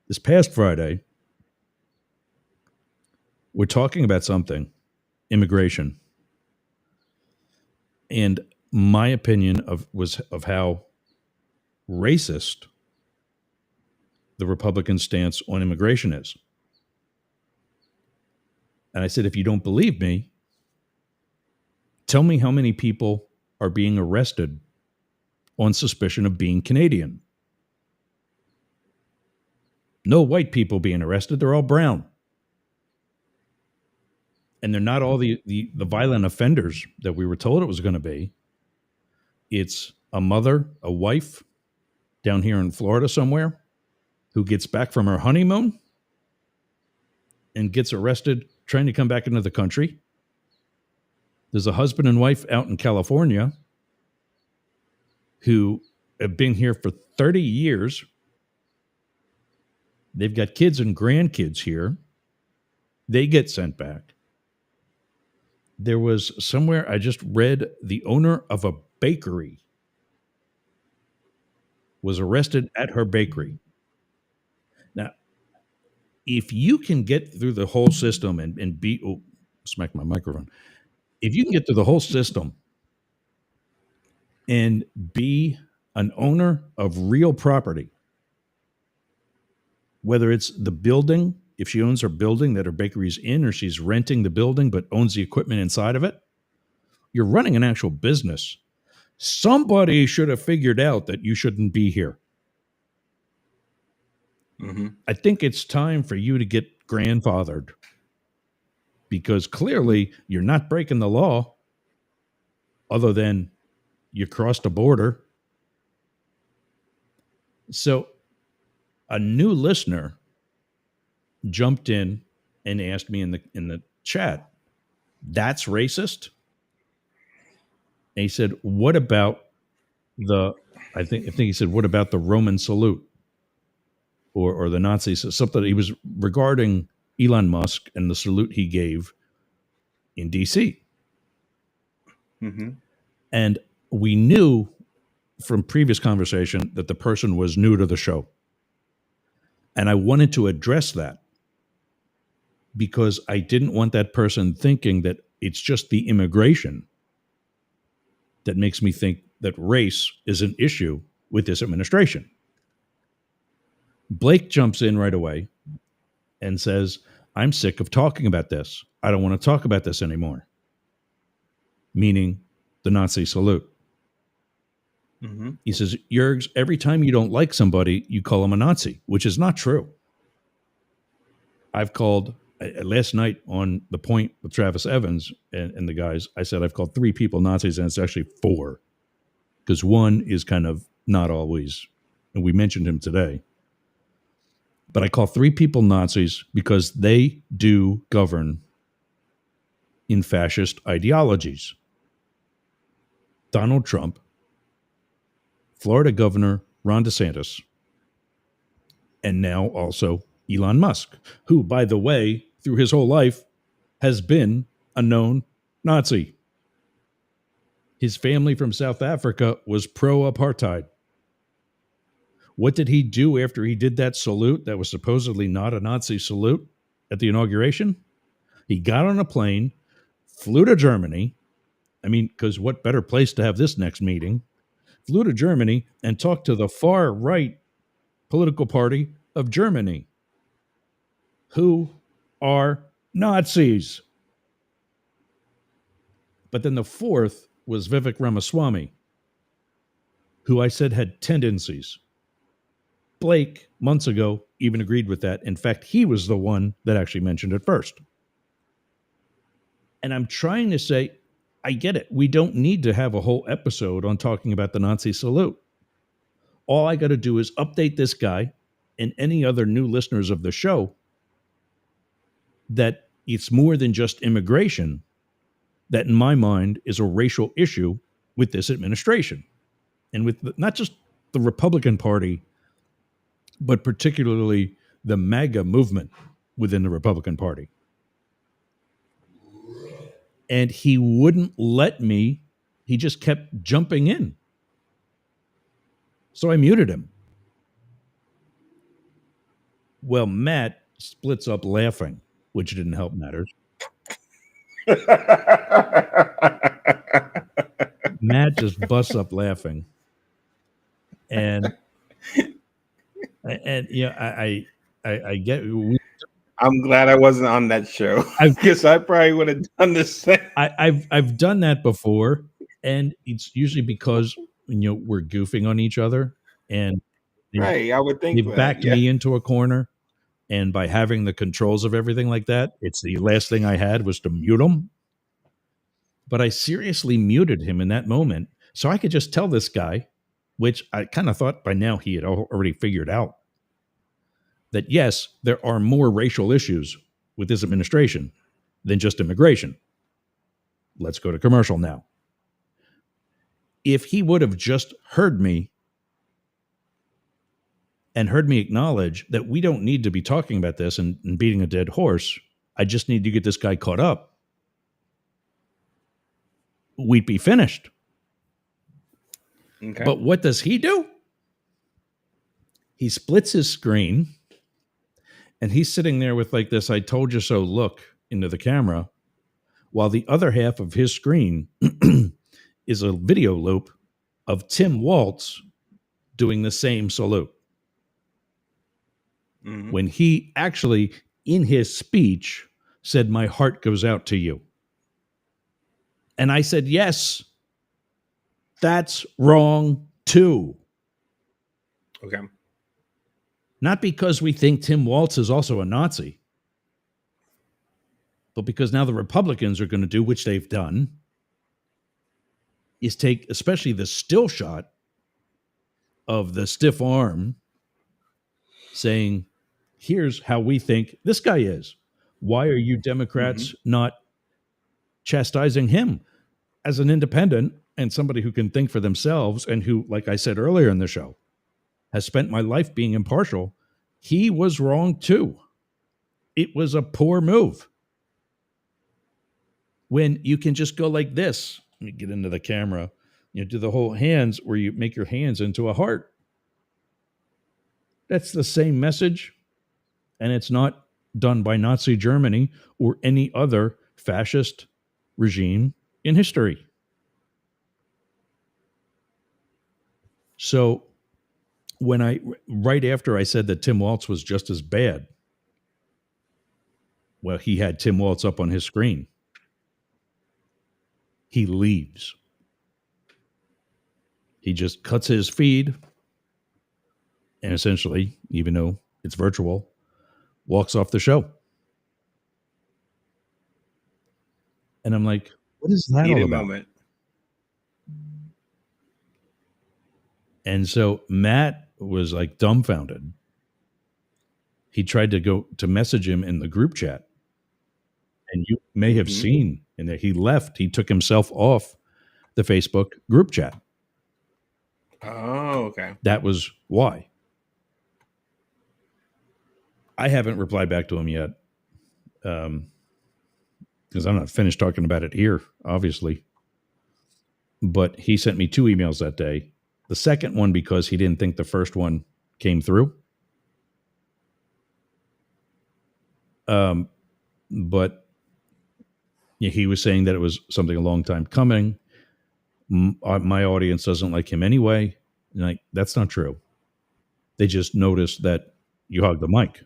This past Friday, we're talking about something, immigration. And my opinion of how racist the Republican stance on immigration is. And I said, if you don't believe me, tell me how many people are being arrested on suspicion of being Canadian. No white people being arrested. They're all brown. And they're not all the violent offenders that we were told it was going to be. It's a mother, a wife down here in Florida somewhere who gets back from her honeymoon and gets arrested trying to come back into the country. There's a husband and wife out in California who have been here for 30 years. They've got kids and grandkids here. They get sent back. There was somewhere I just read the owner of a bakery was arrested at her bakery. Now, if you can get through the whole system and be, smack my microphone. If you can get through the whole system and be an owner of real property, whether it's the building, if she owns her building that her bakery's in, or she's renting the building but owns the equipment inside of it, you're running an actual business. Somebody should have figured out that you shouldn't be here. Mm-hmm. I think it's time for you to get grandfathered, because clearly you're not breaking the law other than you crossed a border. So a new listener jumped in and asked me in the chat, "That's racist?" And he said, "What about I think he said, what about the Roman salute or the Nazis?" Something he was regarding Elon Musk and the salute he gave in DC. Mm-hmm. And we knew from previous conversation that the person was new to the show. And I wanted to address that because I didn't want that person thinking that it's just the immigration that makes me think that race is an issue with this administration. Blake jumps in right away and says, "I'm sick of talking about this. I don't want to talk about this anymore." Meaning the Nazi salute. Mm-hmm. He says, "Yergs, every time you don't like somebody, you call them a Nazi," which is not true. I've called, last night on The Point with Travis Evans and the guys, I said I've called 3 people Nazis, and it's actually 4. Because one is kind of not always, and we mentioned him today. But I call 3 people Nazis because they do govern in fascist ideologies. Donald Trump, Florida Governor Ron DeSantis, and now also Elon Musk, who, by the way, through his whole life, has been a known Nazi. His family from South Africa was pro-apartheid. What did he do after he did that salute that was supposedly not a Nazi salute at the inauguration? He got on a plane, flew to Germany. I mean, because what better place to have this next meeting? Flew to Germany and talked to the far right political party of Germany, who are Nazis. But then the fourth was Vivek Ramaswamy, who I said had tendencies. Blake, months ago, even agreed with that. In fact, he was the one that actually mentioned it first. And I'm trying to say, I get it. We don't need to have a whole episode on talking about the Nazi salute. All I got to do is update this guy and any other new listeners of the show that it's more than just immigration that, in my mind, is a racial issue with this administration and with not just the Republican Party, but particularly the MAGA movement within the Republican Party. And he wouldn't let me. He just kept jumping in. So I muted him. Well, Matt splits up laughing, which didn't help matters. Matt just busts up laughing. And yeah, I get. I'm glad I wasn't on that show because I probably would have done the same. I've done that before, and it's usually because we're goofing on each other, and right. I would think they backed me into a corner, and by having the controls of everything like that, it's the last thing I had was to mute him. But I seriously muted him in that moment, so I could just tell this guy, which I kind of thought by now he had already figured out, that yes, there are more racial issues with this administration than just immigration. Let's go to commercial now. If he would have just heard me and heard me acknowledge that we don't need to be talking about this and beating a dead horse, I just need to get this guy caught up, we'd be finished. Okay. But what does he do? He splits his screen and he's sitting there with like this "I told you so" look into the camera, while the other half of his screen is a video loop of Tim Walz doing the same salute. Mm-hmm. When he actually, in his speech, said, "My heart goes out to you." And I said, yes, that's wrong too. Okay. Not because we think Tim Walz is also a Nazi, but because now the Republicans are going to do, which they've done, is take especially the still shot of the stiff arm saying here's how we think this guy is. Why are you Democrats not chastising him as an independent and somebody who can think for themselves and who, like I said earlier in the show, has spent my life being impartial? He was wrong too. It was a poor move. When you can just go like this, let me get into the camera, do the whole hands where you make your hands into a heart. That's the same message, and it's not done by Nazi Germany or any other fascist regime in history. So right after I said that Tim Walz was just as bad, well, he had Tim Walz up on his screen. He leaves. He just cuts his feed and essentially, even though it's virtual, walks off the show. And I'm like, what is that all about? Moment. And so Matt was like dumbfounded. He tried to go to message him in the group chat. And you may have seen in that he left. He took himself off the Facebook group chat. Oh, okay. That was why. I haven't replied back to him yet. Because I'm not finished talking about it here, obviously. But he sent me 2 emails that day. The second one because he didn't think the first one came through. But yeah, he was saying that it was something a long time coming. My audience doesn't like him anyway. And that's not true. They just noticed that you hug the mic.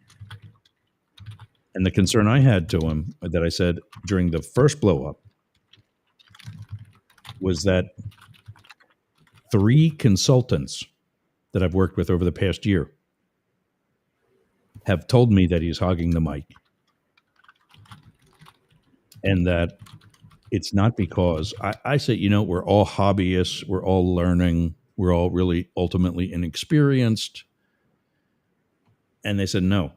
And the concern I had to him that I said during the first blow up was that 3 consultants that I've worked with over the past year have told me that he's hogging the mic. And that it's not because I say, we're all hobbyists, we're all learning, we're all really ultimately inexperienced. And they said, no,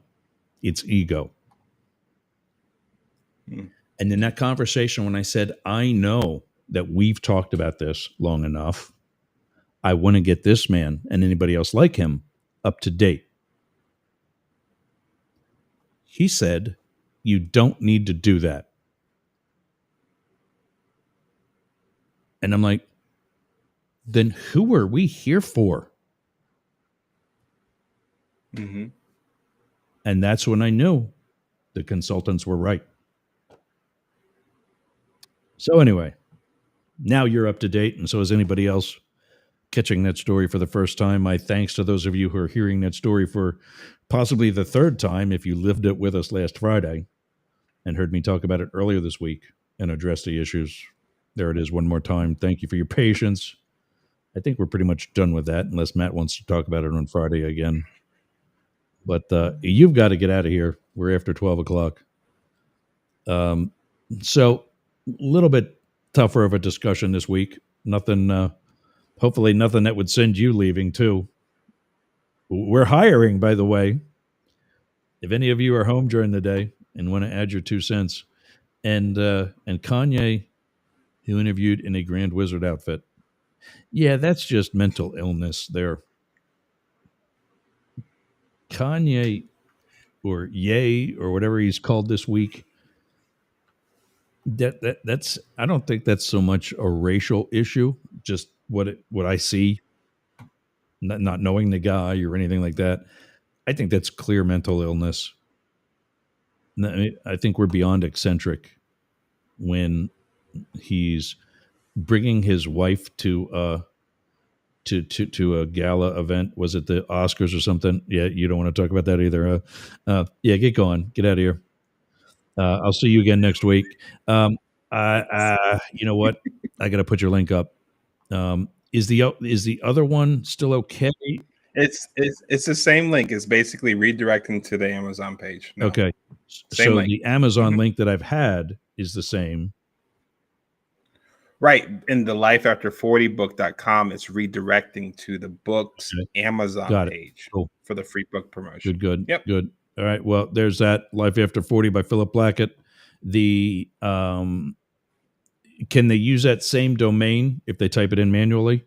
it's ego. And in that conversation, when I said, I know that we've talked about this long enough, I want to get this man and anybody else like him up to date. He said, you don't need to do that. And I'm like, then who are we here for? And that's when I knew the consultants were right. So anyway, now you're up to date, and so is anybody else catching that story for the first time. My thanks to those of you who are hearing that story for possibly the third time if you lived it with us last Friday and heard me talk about it earlier this week and address the issues. There it is one more time. Thank you for your patience. I think we're pretty much done with that, unless Matt wants to talk about it on Friday again. But you've got to get out of here. We're after 12 o'clock. So a little bit tougher of a discussion this week. Nothing, hopefully nothing that would send you leaving too. We're hiring, by the way. If any of you are home during the day and want to add your 2 cents. And Kanye, who interviewed in a Grand Wizard outfit. Yeah, that's just mental illness there. Kanye, or Ye, or whatever he's called this week, that's I don't think that's so much a racial issue, just what I see, not knowing the guy or anything like that. I think that's clear mental illness. I think we're beyond eccentric when he's bringing his wife to a gala event. Was it the Oscars or something? Yeah, you don't want to talk about that either. Yeah, get going. Get out of here. I'll see you again next week. You know what? I got to put your link up. Is the other one still okay? It's the same link. It's basically redirecting to the Amazon page. No. Okay. So link. The Amazon link that I've had is the same. Right. In the lifeafter40book.com, it's redirecting to the book's Amazon page for the free book promotion. Good. Yep. Good. All right. Well, there's that. Life After 40 by Philip Blackett. The can they use that same domain if they type it in manually?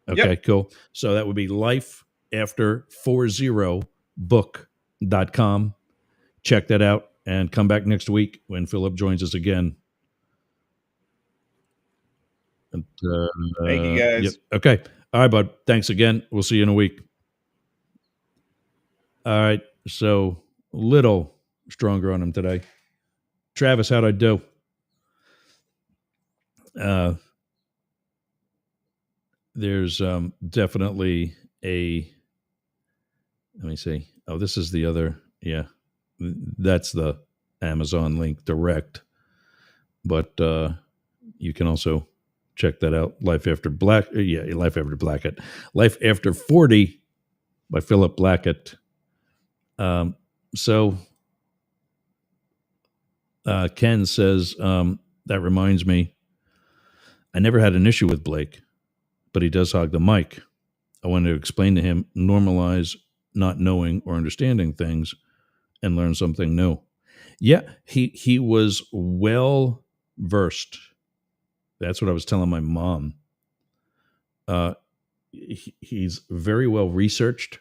Okay, Yep. cool. So that would be lifeafter40book.com. Check that out and come back next week when Philip joins us again. And, Thank you, guys. Yep. Okay. All right, bud. Thanks again. We'll see you in a week. All right. So little stronger on him today. Travis, how'd I do? There's definitely a, let me see. Oh, this is the other. Yeah. That's the Amazon link direct. But you can also check that out. Life After Blackett. Life After Blackett. Life After 40 by Philip Blackett. So Ken says, that reminds me, I never had an issue with Blake, but he does hog the mic. I wanted to explain to him, normalize not knowing or understanding things and learn something new. Yeah, he was well versed. That's what I was telling my mom. He's very well researched.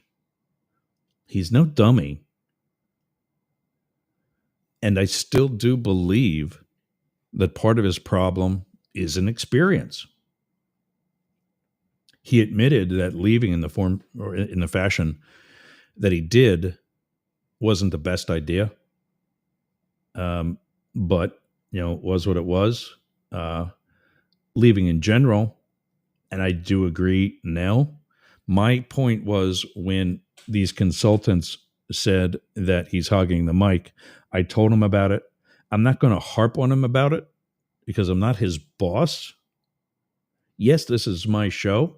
He's no dummy. And I still do believe that part of his problem is an experience. He admitted that leaving in the form or in the fashion that he did wasn't the best idea. But, it was what it was. Leaving in general, and I do agree now. My point was when these consultants said that he's hogging the mic, I told him about it. I'm not going to harp on him about it because I'm not his boss. Yes, this is my show,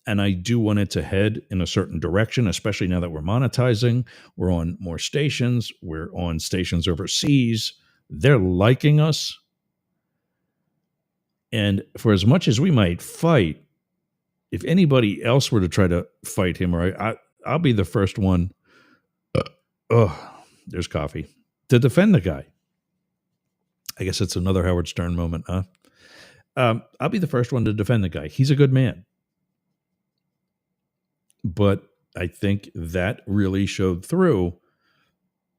and I do want it to head in a certain direction, especially now that we're monetizing. We're on more stations. We're on stations overseas. They're liking us. And for as much as we might fight, if anybody else were to try to fight him, or I'll be the first one. There's coffee to defend the guy. I guess it's another Howard Stern moment, huh? I'll be the first one to defend the guy. He's a good man. But I think that really showed through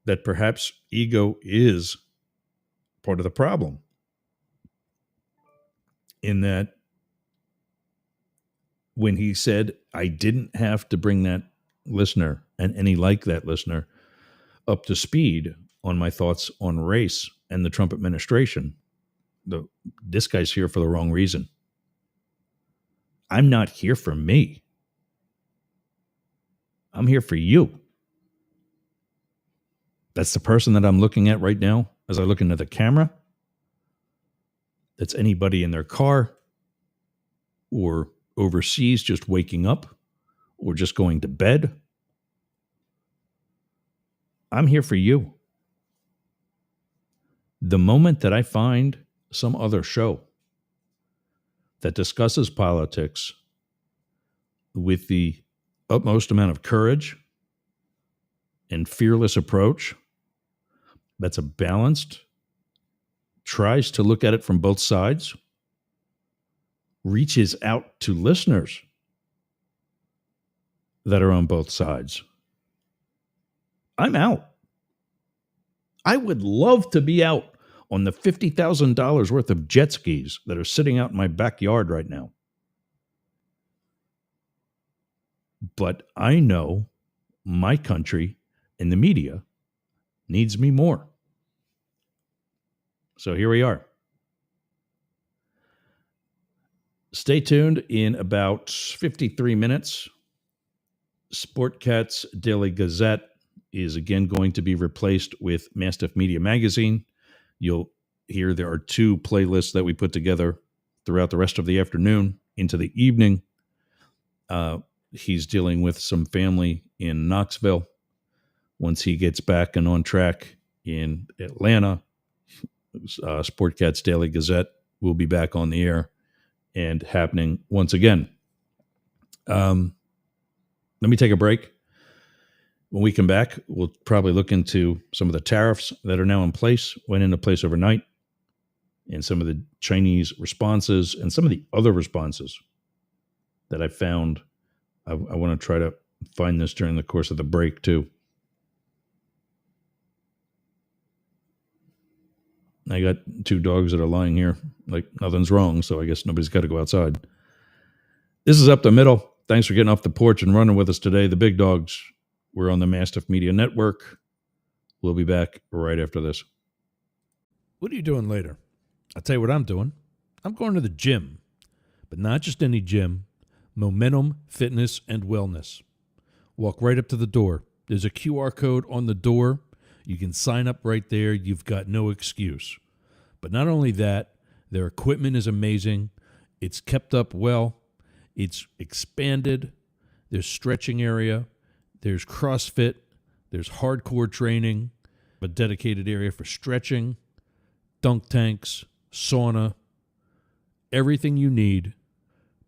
that perhaps ego is part of the problem. In that when he said, I didn't have to bring that listener and any like that listener up to speed on my thoughts on race and the Trump administration, this guy's here for the wrong reason. I'm not here for me. I'm here for you. That's the person that I'm looking at right now as I look into the camera. That's anybody in their car or overseas just waking up or just going to bed. I'm here for you. The moment that I find some other show that discusses politics with the utmost amount of courage and fearless approach, that's a balanced, tries to look at it from both sides, reaches out to listeners that are on both sides, I'm out. I would love to be out on the $50,000 worth of jet skis that are sitting out in my backyard right now. But I know my country and the media needs me more. So here we are. Stay tuned. In about 53 minutes, Sportcat's Daily Gazette is again going to be replaced with Mastiff Media Magazine. You'll hear there are two playlists that we put together throughout the rest of the afternoon into the evening. He's dealing with some family in Knoxville. Once he gets back and on track in Atlanta, Sportcat's Daily Gazette will be back on the air and happening once again. Let me take a break. When we come back, we'll probably look into some of the tariffs that are now in place, went into place overnight, and some of the Chinese responses and some of the other responses that I found. I want to try to find this during the course of the break, too. I got 2 dogs that are lying here like nothing's wrong, so I guess nobody's got to go outside. This is Up the Middle. Thanks for getting off the porch and running with us today. The big dogs, we're on the Mastiff Media Network. We'll be back right after this. What are you doing later? I'll tell you what I'm doing. I'm going to the gym, but not just any gym. Momentum Fitness and Wellness. Walk right up to the door. There's a QR code on the door. You can sign up right there. You've got no excuse. But not only that, their equipment is amazing. It's kept up well. It's expanded. There's stretching area. There's CrossFit. There's hardcore training. A dedicated area for stretching, dunk tanks, sauna, everything you need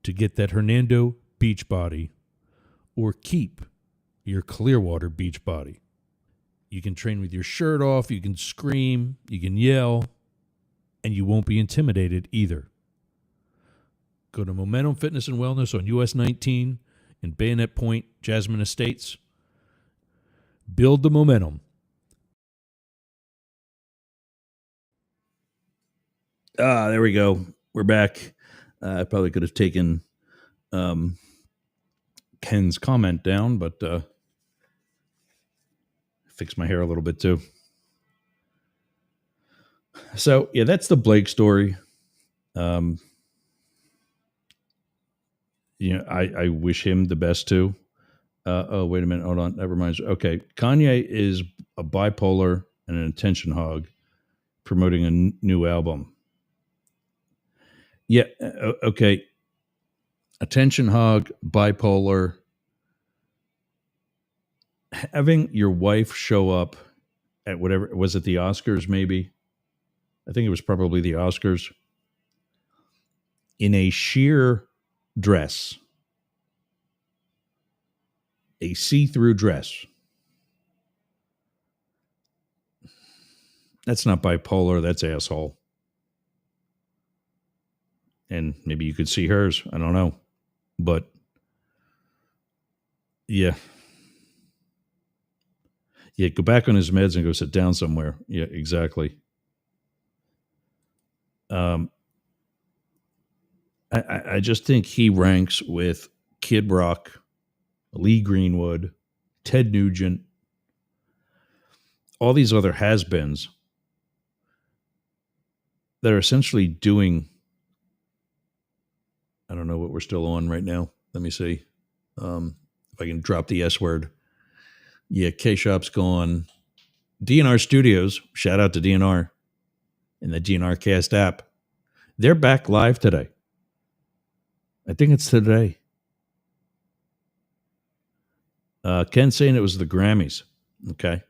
to get that Hernando beach body or keep your Clearwater beach body. You can train with your shirt off, you can scream, you can yell, and you won't be intimidated either. Go to Momentum Fitness and Wellness on US 19 in Bayonet Point, Jasmine Estates. Build the momentum. There we go. We're back. I probably could have taken Ken's comment down, but fix my hair a little bit too. So, yeah, that's the Blake story. I wish him the best too. Oh, wait a minute. Hold on. Never mind. Okay. Kanye is a bipolar and an attention hog promoting a new album. Yeah. Okay. Attention hog, bipolar. Having your wife show up at whatever, was it the Oscars maybe? I think it was probably the Oscars. In a sheer dress. A see-through dress. That's not bipolar, that's asshole. And maybe you could see hers. I don't know. But, yeah. Yeah, go back on his meds and go sit down somewhere. Yeah, exactly. I just think he ranks with Kid Rock, Lee Greenwood, Ted Nugent, all these other has-beens that are essentially doing, I don't know what we're still on right now. Let me see. If I can drop the S word. Yeah, K-Shop's gone. DNR Studios, shout out to DNR and the DNR Cast app. They're back live today. I think it's today. Ken's saying it was the Grammys. Okay.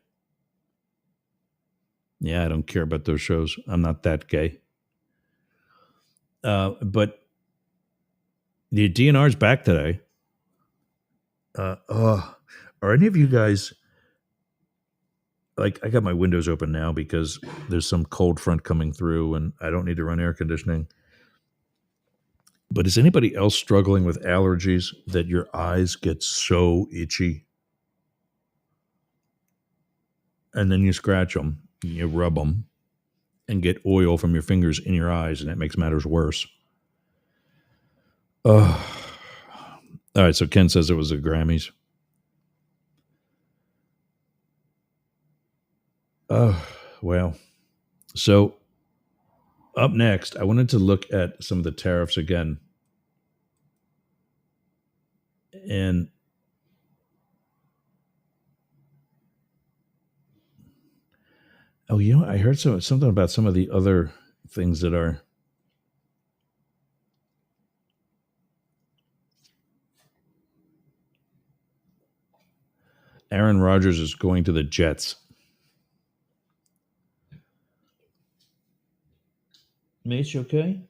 Yeah, I don't care about those shows. I'm not that gay. But the DNR's back today. Are any of you guys, like, I got my windows open now because there's some cold front coming through and I don't need to run air conditioning. But is anybody else struggling with allergies that your eyes get so itchy? And then you scratch them, you rub them, and get oil from your fingers in your eyes, and that makes matters worse. All right, so Ken says it was the Grammys. Well. So up next, I wanted to look at some of the tariffs again. And I heard something about some of the other things that are. Aaron Rodgers is going to the Jets. Mace, you okay?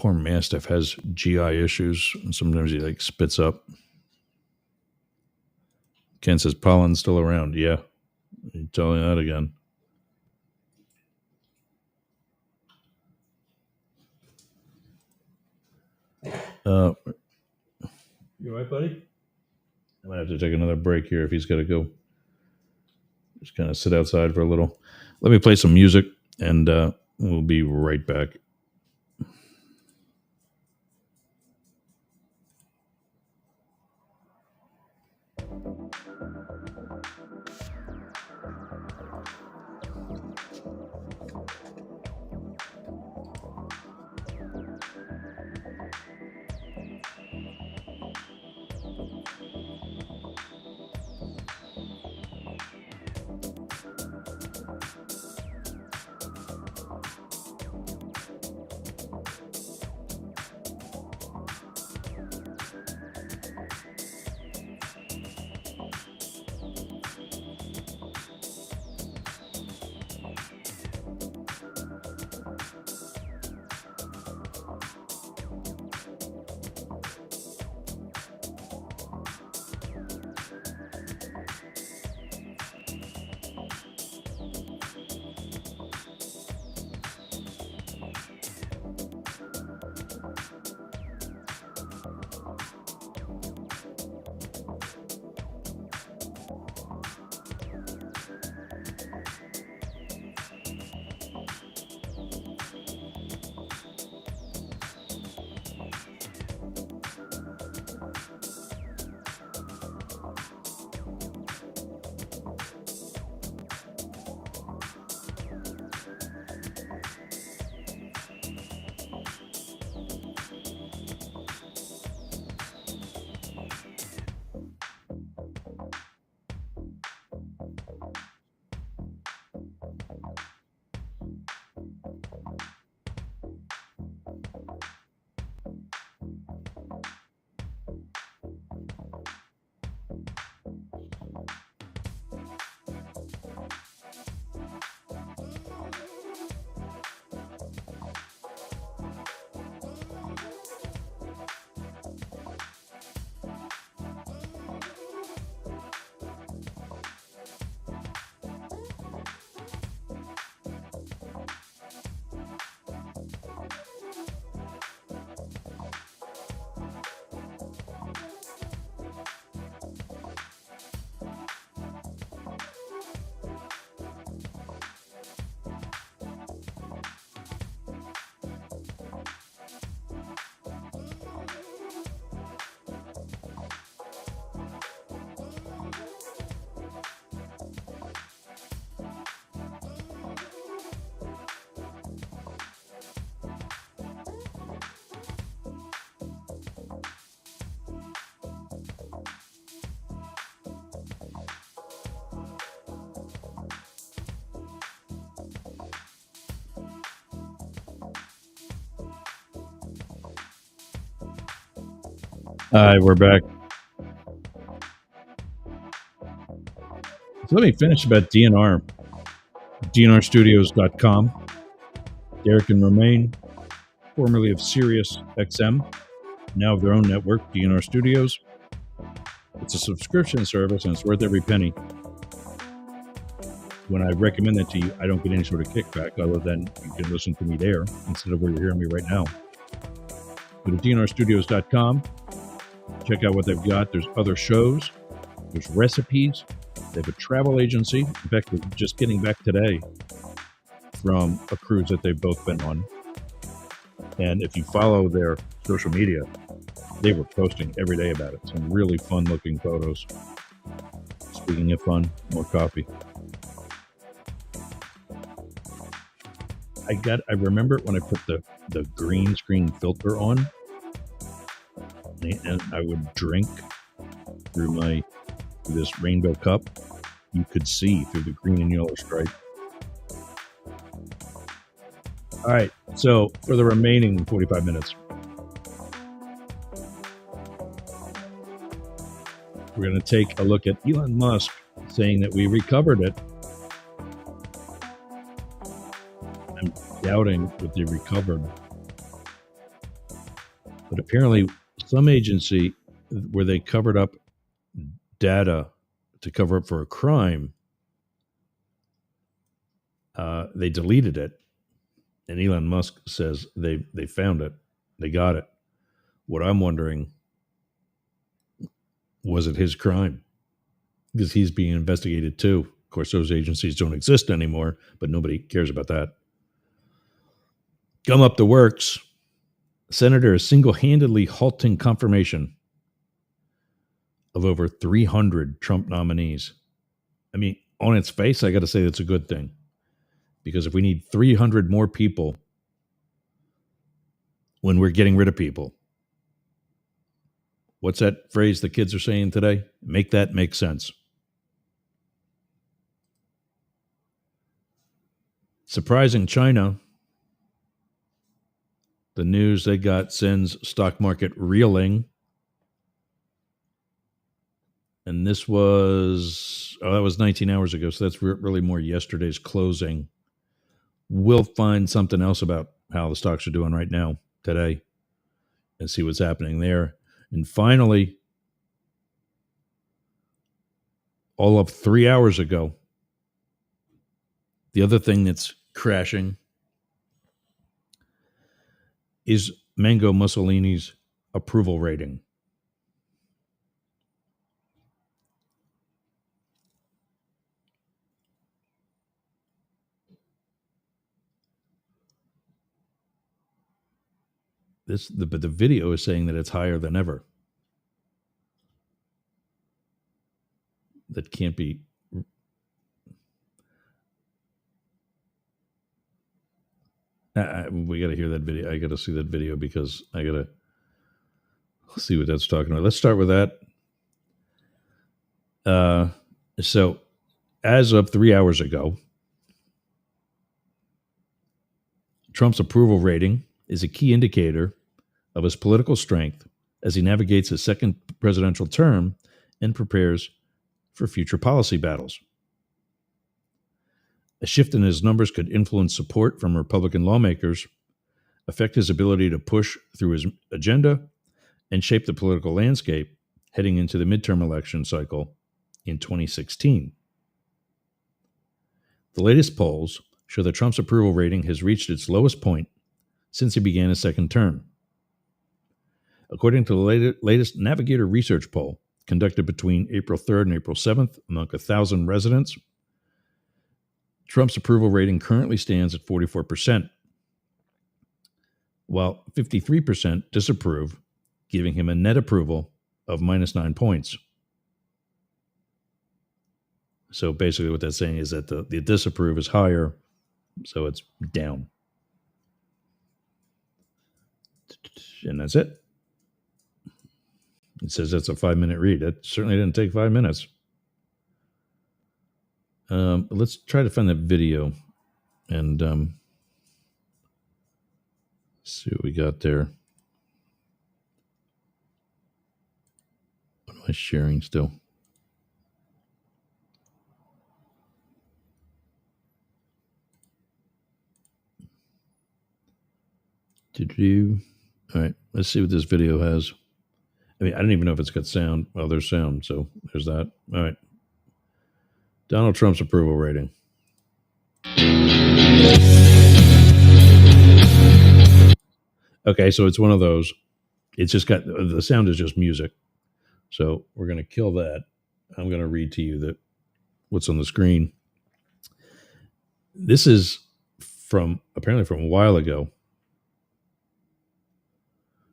poor Mastiff has GI issues, and sometimes he like spits up. Ken says pollen's still around. Yeah, I'm telling you that again. You all right, buddy? I might have to take another break here if he's got to go. Just kind of sit outside for a little. Let me play some music, and we'll be right back. Hi, we're back. So let me finish about DNR. DNRstudios.com. Derek and Romaine, formerly of Sirius XM, now of their own network, DNR Studios. It's a subscription service and it's worth every penny. When I recommend that to you, I don't get any sort of kickback other than you can listen to me there instead of where you're hearing me right now. Go to DNRstudios.com. Check out what they've got. There's other shows. There's recipes. They have a travel agency. In fact, we're just getting back today from a cruise that they've both been on. And if you follow their social media, they were posting every day about it. Some really fun-looking photos. Speaking of fun, more coffee. I remember when I put the green screen filter on, and I would drink through this rainbow cup, you could see through the green and yellow stripe. All right, so for the remaining 45 minutes, we're going to take a look at Elon Musk saying that we recovered it. I'm doubting that they recovered But apparently, some agency where they covered up data to cover up for a crime, they deleted it. And Elon Musk says they found it. They got it. What I'm wondering, was it his crime? Because he's being investigated too. Of course, those agencies don't exist anymore, but nobody cares about that. Gum up the works. Senator is single-handedly halting confirmation of over 300 Trump nominees. I mean, on its face, I got to say that's a good thing. Because if we need 300 more people when we're getting rid of people, what's that phrase the kids are saying today? Make that make sense. Surprising China. The news they got sends stock market reeling. And this was, that was 19 hours ago. So that's really more yesterday's closing. We'll find something else about how the stocks are doing right now, today, and see what's happening there. And finally, all of 3 hours ago, the other thing that's crashing is Mango Mussolini's approval rating. But the video is saying that it's higher than ever. That can't be. We got to hear that video. I got to see that video because I got to see what that's talking about. Let's start with that. So, as of 3 hours ago, Trump's approval rating is a key indicator of his political strength as he navigates his second presidential term and prepares for future policy battles. A shift in his numbers could influence support from Republican lawmakers, affect his ability to push through his agenda, and shape the political landscape heading into the midterm election cycle in 2016. The latest polls show that Trump's approval rating has reached its lowest point since he began his second term. According to the latest Navigator research poll conducted between April 3rd and April 7th among 1,000 residents, Trump's approval rating currently stands at 44%, while 53% disapprove, giving him a net approval of -9 points. So basically what that's saying is that the disapprove is higher, so it's down. And that's it. It says that's a 5-minute read. That certainly didn't take 5 minutes. Let's try to find that video and see what we got there. What am I sharing still? All right, let's see what this video has. I mean, I don't even know if it's got sound. Well, there's sound, so there's that. All right. Donald Trump's approval rating. Okay, so it's one of those. It's just got, the sound is just music. So we're going to kill that. I'm going to read to you what's on the screen. This is apparently from a while ago.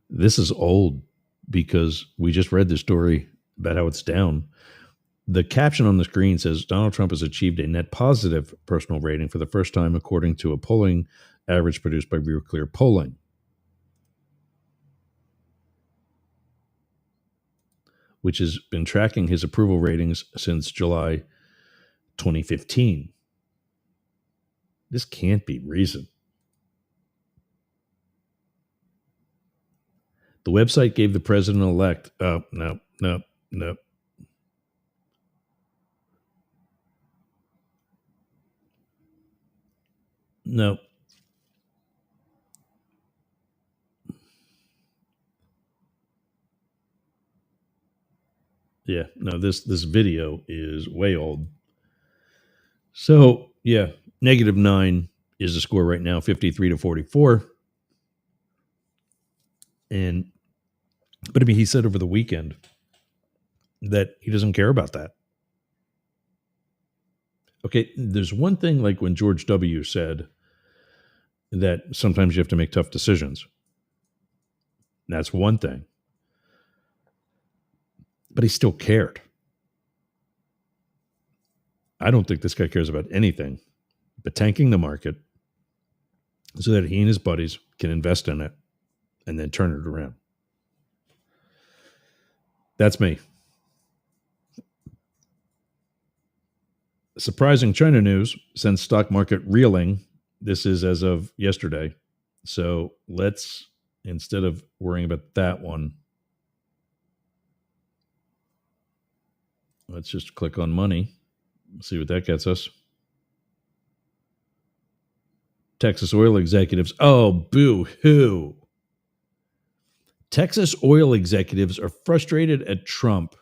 This is old because we just read the story about how it's down. The caption on the screen says Donald Trump has achieved a net positive personal rating for the first time, according to a polling average produced by Real Clear Polling. Which has been tracking his approval ratings since July 2015. This can't be reason. The website gave the president-elect, no. Yeah, no, this video is way old. So yeah, -9 is the score right now, 53-44. But I mean, he said over the weekend that he doesn't care about that. Okay, there's one thing like when George W. said that sometimes you have to make tough decisions. That's one thing. But he still cared. I don't think this guy cares about anything but tanking the market so that he and his buddies can invest in it and then turn it around. That's me. Surprising China news sends stock market reeling. This is as of yesterday. So let's, instead of worrying about that one, let's just click on money. See what that gets us. Texas oil executives. Oh, boo hoo. Texas oil executives are frustrated at Trump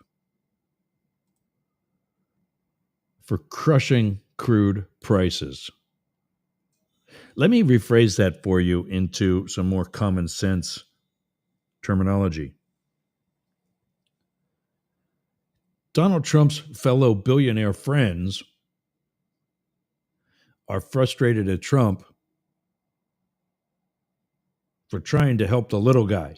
for crushing crude prices. Let me rephrase that for you into some more common sense terminology. Donald Trump's fellow billionaire friends are frustrated at Trump for trying to help the little guy.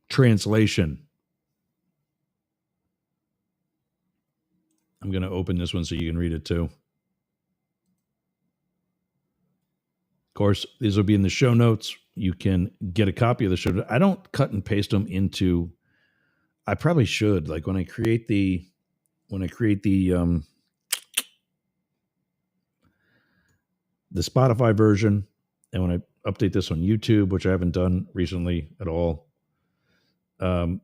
Translation. I'm going to open this one so you can read it too. Of course, these will be in the show notes. You can get a copy of the show. I don't cut and paste them into. I probably should. Like when I create the Spotify version, and when I update this on YouTube, which I haven't done recently at all, I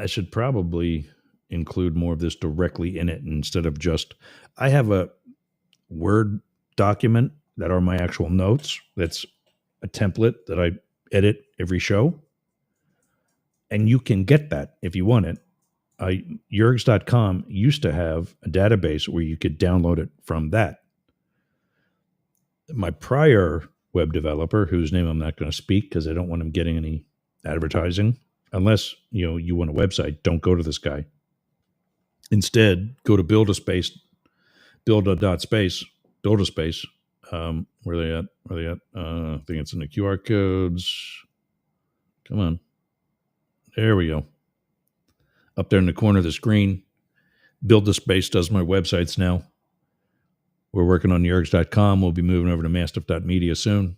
should probably include more of this directly in it instead of just. I have a Word document that are my actual notes. That's a template that I edit every show. And you can get that if you want it. Yergs.com used to have a database where you could download it from that. My prior web developer, whose name I'm not going to speak because I don't want him getting any advertising, unless you want a website, don't go to this guy. Instead, go to build a space. Where are they at? I think it's in the QR codes. Come on. There we go. Up there in the corner of the screen. Build a Space does my websites now. We're working on yergs.com. We'll be moving over to mastiff.media soon.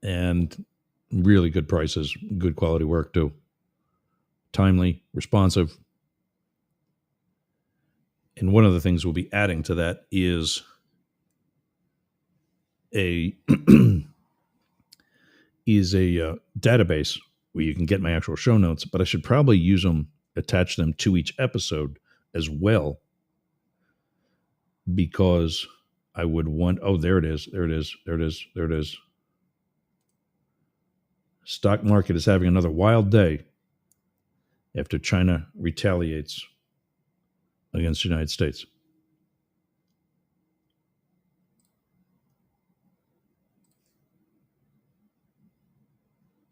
And really good prices, good quality work too. Timely, responsive. And one of the things we'll be adding to that is a database where you can get my actual show notes, but I should probably use them, attach them to each episode as well, because I would want, there it is. Stock market is having another wild day after China retaliates against the United States.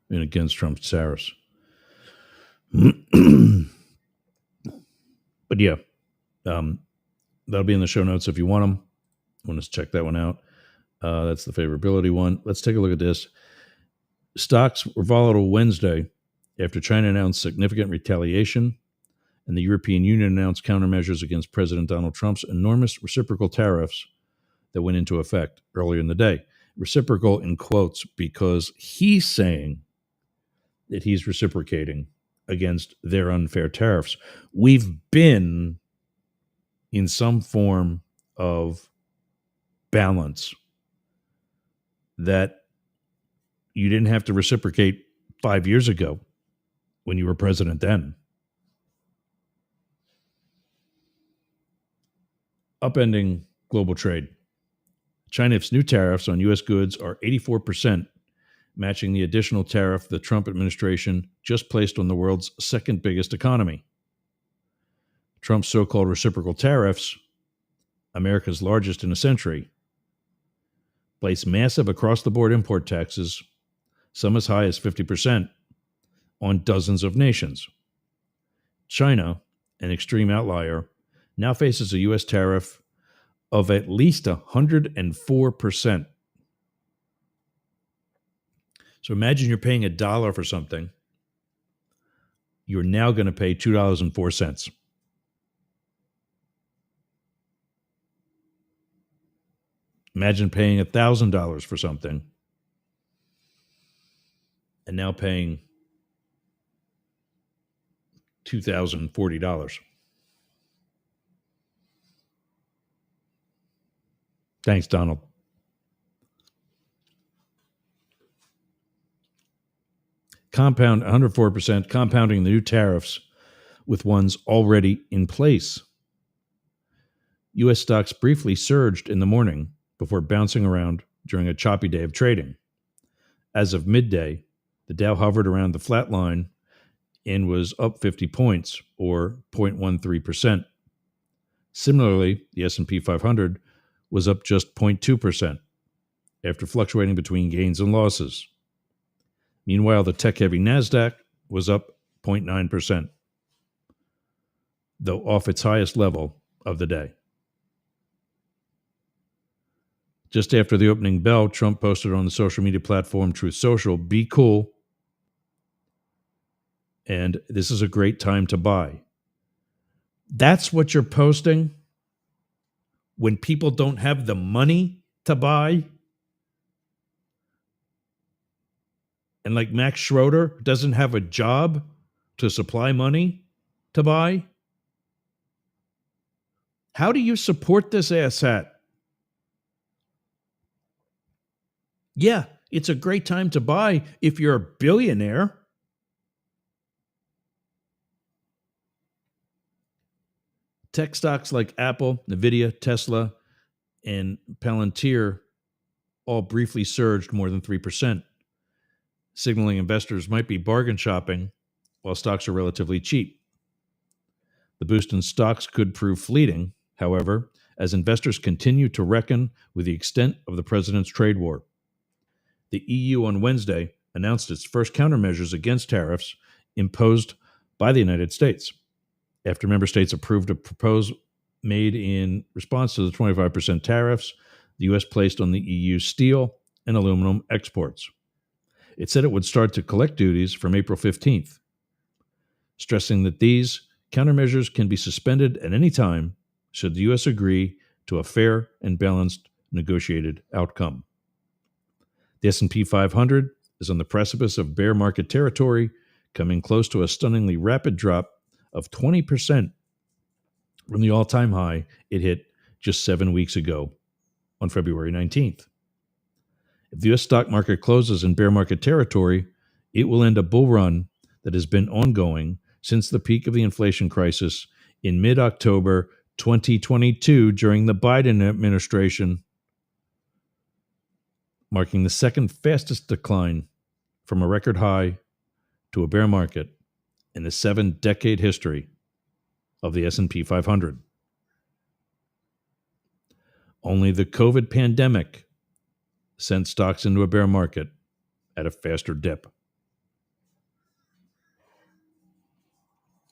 And against Trump's tariffs. But yeah, that'll be in the show notes if you want them. Want to check that one out. That's the favorability one. Let's take a look at this. Stocks were volatile Wednesday after China announced significant retaliation and the European Union announced countermeasures against President Donald Trump's enormous reciprocal tariffs that went into effect earlier in the day. Reciprocal in quotes because he's saying that he's reciprocating against their unfair tariffs. We've been in some form of balance that you didn't have to reciprocate 5 years ago when you were president then. Upending global trade. China's new tariffs on U.S. goods are 84% matching the additional tariff the Trump administration just placed on the world's second biggest economy. Trump's so-called reciprocal tariffs, America's largest in a century, place massive across-the-board import taxes, some as high as 50%, on dozens of nations. China, an extreme outlier, now faces a U.S. tariff of at least 104%. So imagine you're paying $1 for something. You're now going to pay $2.04. Imagine paying $1,000 for something and now paying $2,040. Thanks, Donald. Compound 104%, compounding the new tariffs with ones already in place. U.S. stocks briefly surged in the morning before bouncing around during a choppy day of trading. As of midday, the Dow hovered around the flat line and was up 50 points, or 0.13%. Similarly, the S&P 500 was up just 0.2% after fluctuating between gains and losses. Meanwhile, the tech-heavy NASDAQ was up 0.9%, though off its highest level of the day. Just after the opening bell, Trump posted on the social media platform Truth Social, "Be cool, and this is a great time to buy." That's what you're posting when people don't have the money to buy? And like Max Schroeder doesn't have a job to supply money to buy? How do you support this asshat? Yeah, it's a great time to buy if you're a billionaire. Tech stocks like Apple, Nvidia, Tesla, and Palantir all briefly surged more than 3%, signaling investors might be bargain shopping while stocks are relatively cheap. The boost in stocks could prove fleeting, however, as investors continue to reckon with the extent of the president's trade war. The EU on Wednesday announced its first countermeasures against tariffs imposed by the United States, after member states approved a proposal made in response to the 25% tariffs the U.S. placed on the EU steel and aluminum exports. It said it would start to collect duties from April 15th, stressing that these countermeasures can be suspended at any time should the U.S. agree to a fair and balanced negotiated outcome. The S&P 500 is on the precipice of bear market territory, coming close to a stunningly rapid drop of 20% from the all-time high it hit just 7 weeks ago on February 19th. If the U.S. stock market closes in bear market territory, it will end a bull run that has been ongoing since the peak of the inflation crisis in mid-October 2022 during the Biden administration, marking the second fastest decline from a record high to a bear market in the 7-decade history of the S&P 500. Only the COVID pandemic sent stocks into a bear market at a faster dip.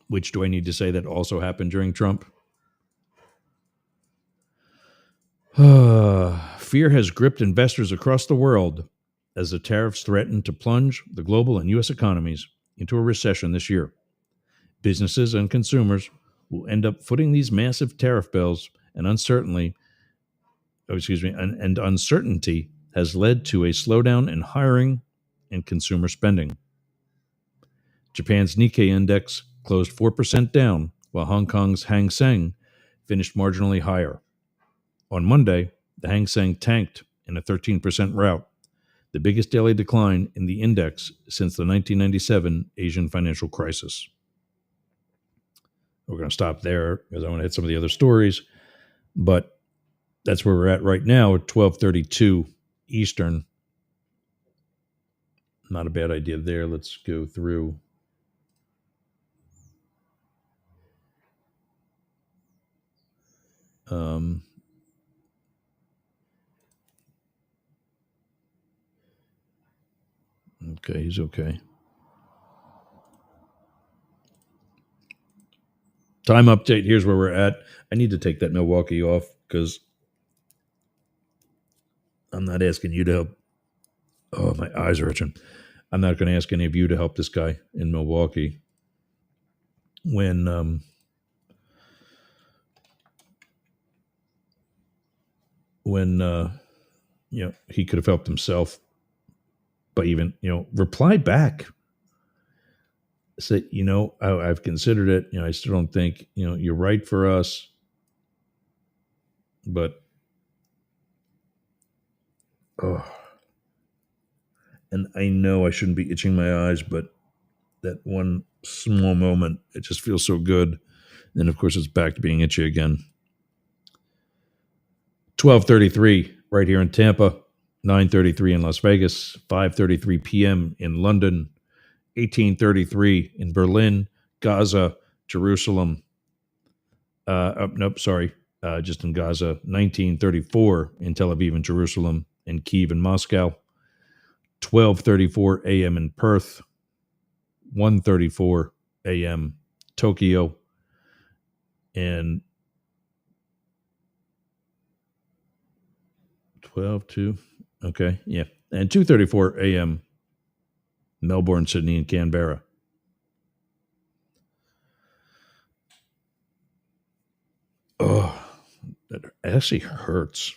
Which do I need to say that also happened during Trump? Fear has gripped investors across the world as the tariffs threaten to plunge the global and U.S. economies into a recession this year. Businesses and consumers will end up footing these massive tariff bills, and uncertainty has led to a slowdown in hiring and consumer spending. Japan's Nikkei index closed 4% down, while Hong Kong's Hang Seng finished marginally higher. On Monday, the Hang Seng tanked in a 13% rout, the biggest daily decline in the index since the 1997 Asian financial crisis. We're going to stop there because I want to hit some of the other stories, but that's where we're at right now at 12:32 Eastern. Not a bad idea there. Let's go through. Okay, he's okay. Time update. Here's where we're at. I need to take that Milwaukee off because I'm not asking you to help. Oh, my eyes are itching. I'm not going to ask any of you to help this guy in Milwaukee when he could have helped himself by even reply back. Say, I've considered it. I still don't think you're right for us, but and I know I shouldn't be itching my eyes, but that one small moment, it just feels so good. And of course, it's back to being itchy again. 12:33 right here in Tampa, 9:33 in Las Vegas, 5:33 p.m. in London, 18:33 in Berlin, Gaza, Jerusalem. Just in Gaza. 19:34 in Tel Aviv and Jerusalem, and Kyiv and Moscow. 12:34 a.m. in Perth, 1:34 a.m. Tokyo, and 12:02. Okay, yeah, and 2:34 a.m. Melbourne, Sydney, and Canberra. Oh, that actually hurts.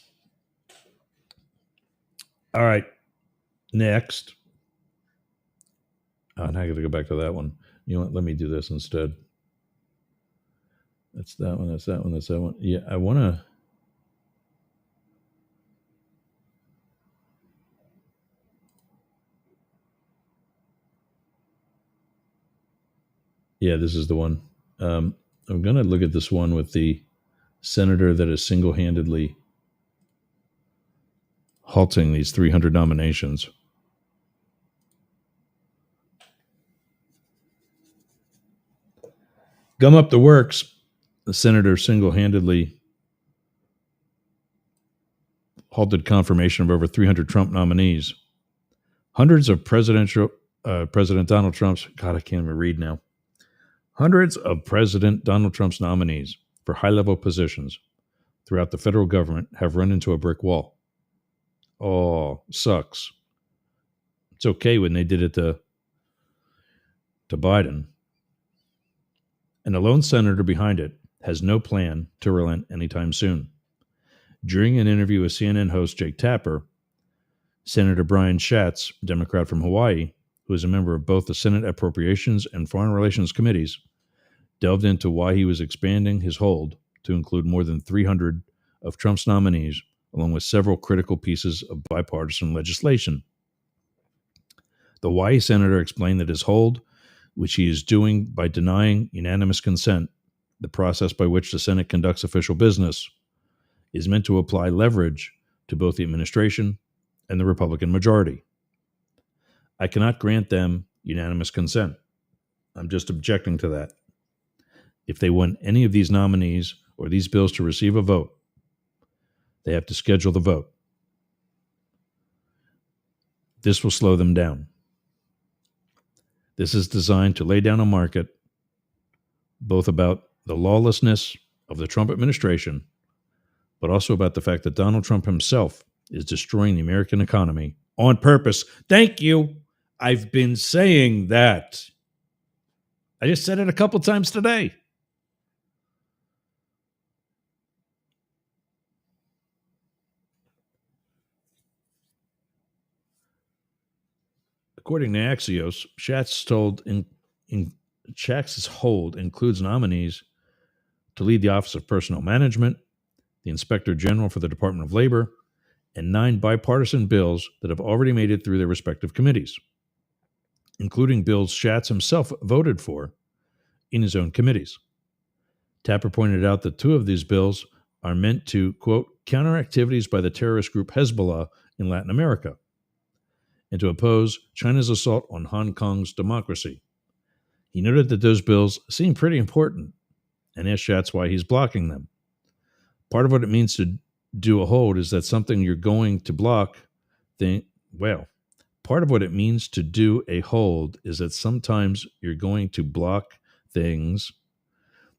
All right, next. Oh, now I got to go back to that one. You know what? Let me do this instead. That's that one. That's that one. That's that one. Yeah, I want to. Yeah, this is the one. I'm going to look at this one with the senator that is single-handedly halting these 300 nominations. Gum up the works. The senator single-handedly halted confirmation of over 300 Trump nominees. Hundreds of President Donald Trump's, God, I can't even read now. Hundreds of President Donald Trump's nominees for high-level positions throughout the federal government have run into a brick wall. Oh, sucks. It's okay when they did it to Biden. And the lone senator behind it has no plan to relent anytime soon. During an interview with CNN host Jake Tapper, Senator Brian Schatz, Democrat from Hawaii, who is a member of both the Senate Appropriations and Foreign Relations Committees, delved into why he was expanding his hold to include more than 300 of Trump's nominees, along with several critical pieces of bipartisan legislation. The Hawaii senator explained that his hold, which he is doing by denying unanimous consent, the process by which the Senate conducts official business, is meant to apply leverage to both the administration and the Republican majority. I cannot grant them unanimous consent. I'm just objecting to that. If they want any of these nominees or these bills to receive a vote, they have to schedule the vote. This will slow them down. This is designed to lay down a market, both about the lawlessness of the Trump administration, but also about the fact that Donald Trump himself is destroying the American economy on purpose. Thank you. I've been saying that. I just said it a couple times today. According to Axios, Schatz's hold includes nominees to lead the Office of Personnel Management, the Inspector General for the Department of Labor, and 9 bipartisan bills that have already made it through their respective committees, including bills Schatz himself voted for in his own committees. Tapper pointed out that 2 of these bills are meant to, quote, counter activities by the terrorist group Hezbollah in Latin America, and to oppose China's assault on Hong Kong's democracy. He noted that those bills seem pretty important and asked Schatz why he's blocking them. Part of what it means to do a hold is that something you're going to block, part of what it means to do a hold is that sometimes you're going to block things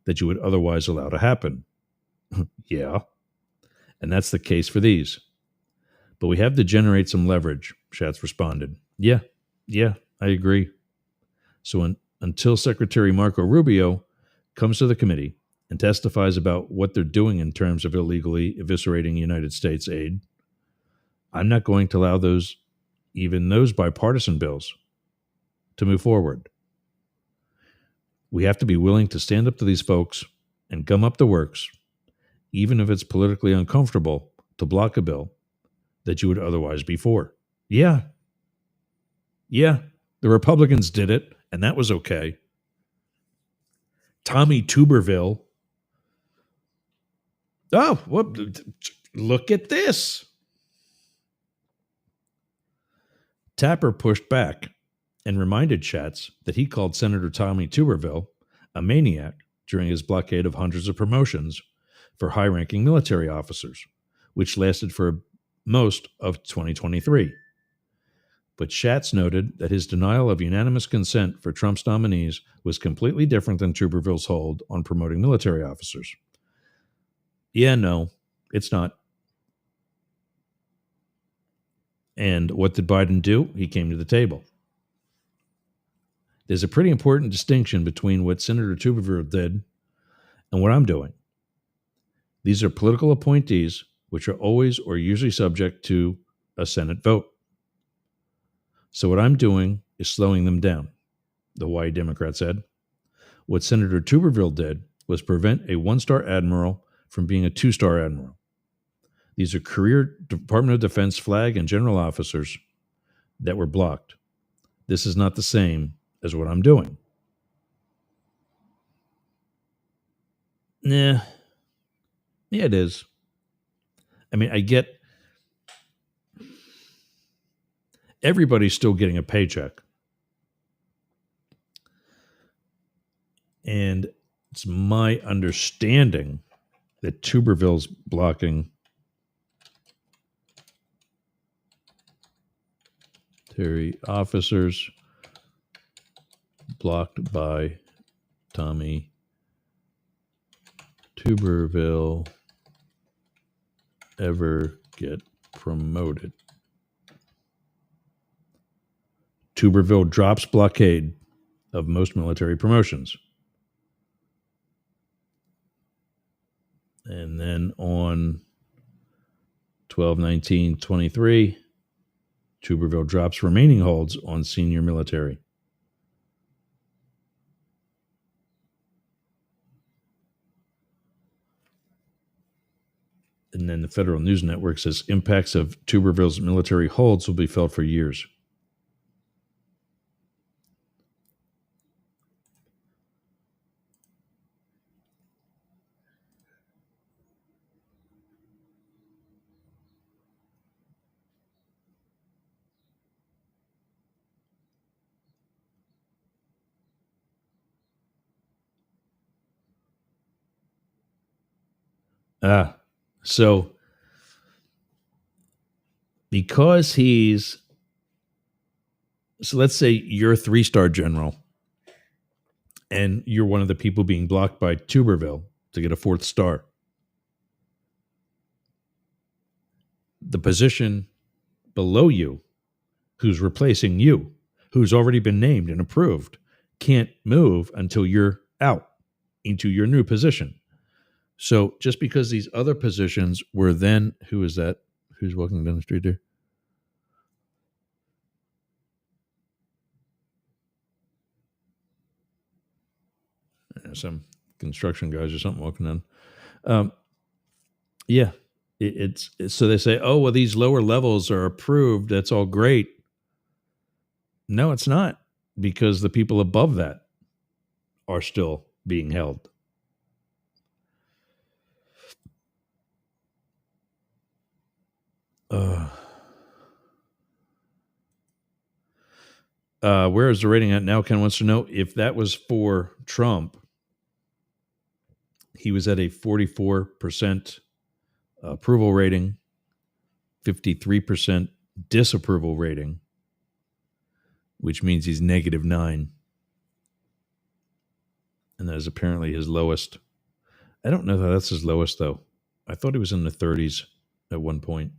that you would otherwise allow to happen. Yeah, and that's the case for these. But we have to generate some leverage, Schatz responded. Yeah, I agree. So until Secretary Marco Rubio comes to the committee and testifies about what they're doing in terms of illegally eviscerating United States aid, I'm not going to allow even those bipartisan bills to move forward. We have to be willing to stand up to these folks and gum up the works, even if it's politically uncomfortable to block a bill that you would otherwise be for. Yeah, the Republicans did it, and that was okay. Tommy Tuberville. Oh, well, look at this. Tapper pushed back and reminded Schatz that he called Senator Tommy Tuberville a maniac during his blockade of hundreds of promotions for high-ranking military officers, which lasted for most of 2023. But Schatz noted that his denial of unanimous consent for Trump's nominees was completely different than Tuberville's hold on promoting military officers. Yeah, no, it's not. And what did Biden do? He came to the table. There's a pretty important distinction between what Senator Tuberville did and what I'm doing. These are political appointees, which are always or usually subject to a Senate vote. So what I'm doing is slowing them down, the Hawaii Democrat said. What Senator Tuberville did was prevent a one-star admiral from being a two-star admiral. These are career Department of Defense flag and general officers that were blocked. This is not the same as what I'm doing. Yeah, it is. I mean, I get everybody's still getting a paycheck. And it's my understanding that Tuberville's blocking Terry officers blocked by Tommy Tuberville ever get promoted. Tuberville drops blockade of most military promotions. And then on 12/19/23, Tuberville drops remaining holds on senior military. And then the Federal News Network says impacts of Tuberville's military holds will be felt for years. So because so let's say you're a 3-star general and you're one of the people being blocked by Tuberville to get a 4th star. The position below you, who's replacing you, who's already been named and approved, can't move until you're out into your new position. So just because these other positions were then, who is that? Who's walking down the street there? Some construction guys or something walking down. It's so they say, oh, well, these lower levels are approved. That's all great. No, it's not, because the people above that are still being held. where is the rating at now? Ken wants to know if that was for Trump. He was at a 44% approval rating, 53% disapproval rating, which means he's -9. And that is apparently his lowest. I don't know that that's his lowest, though. I thought he was in the 30s at one point.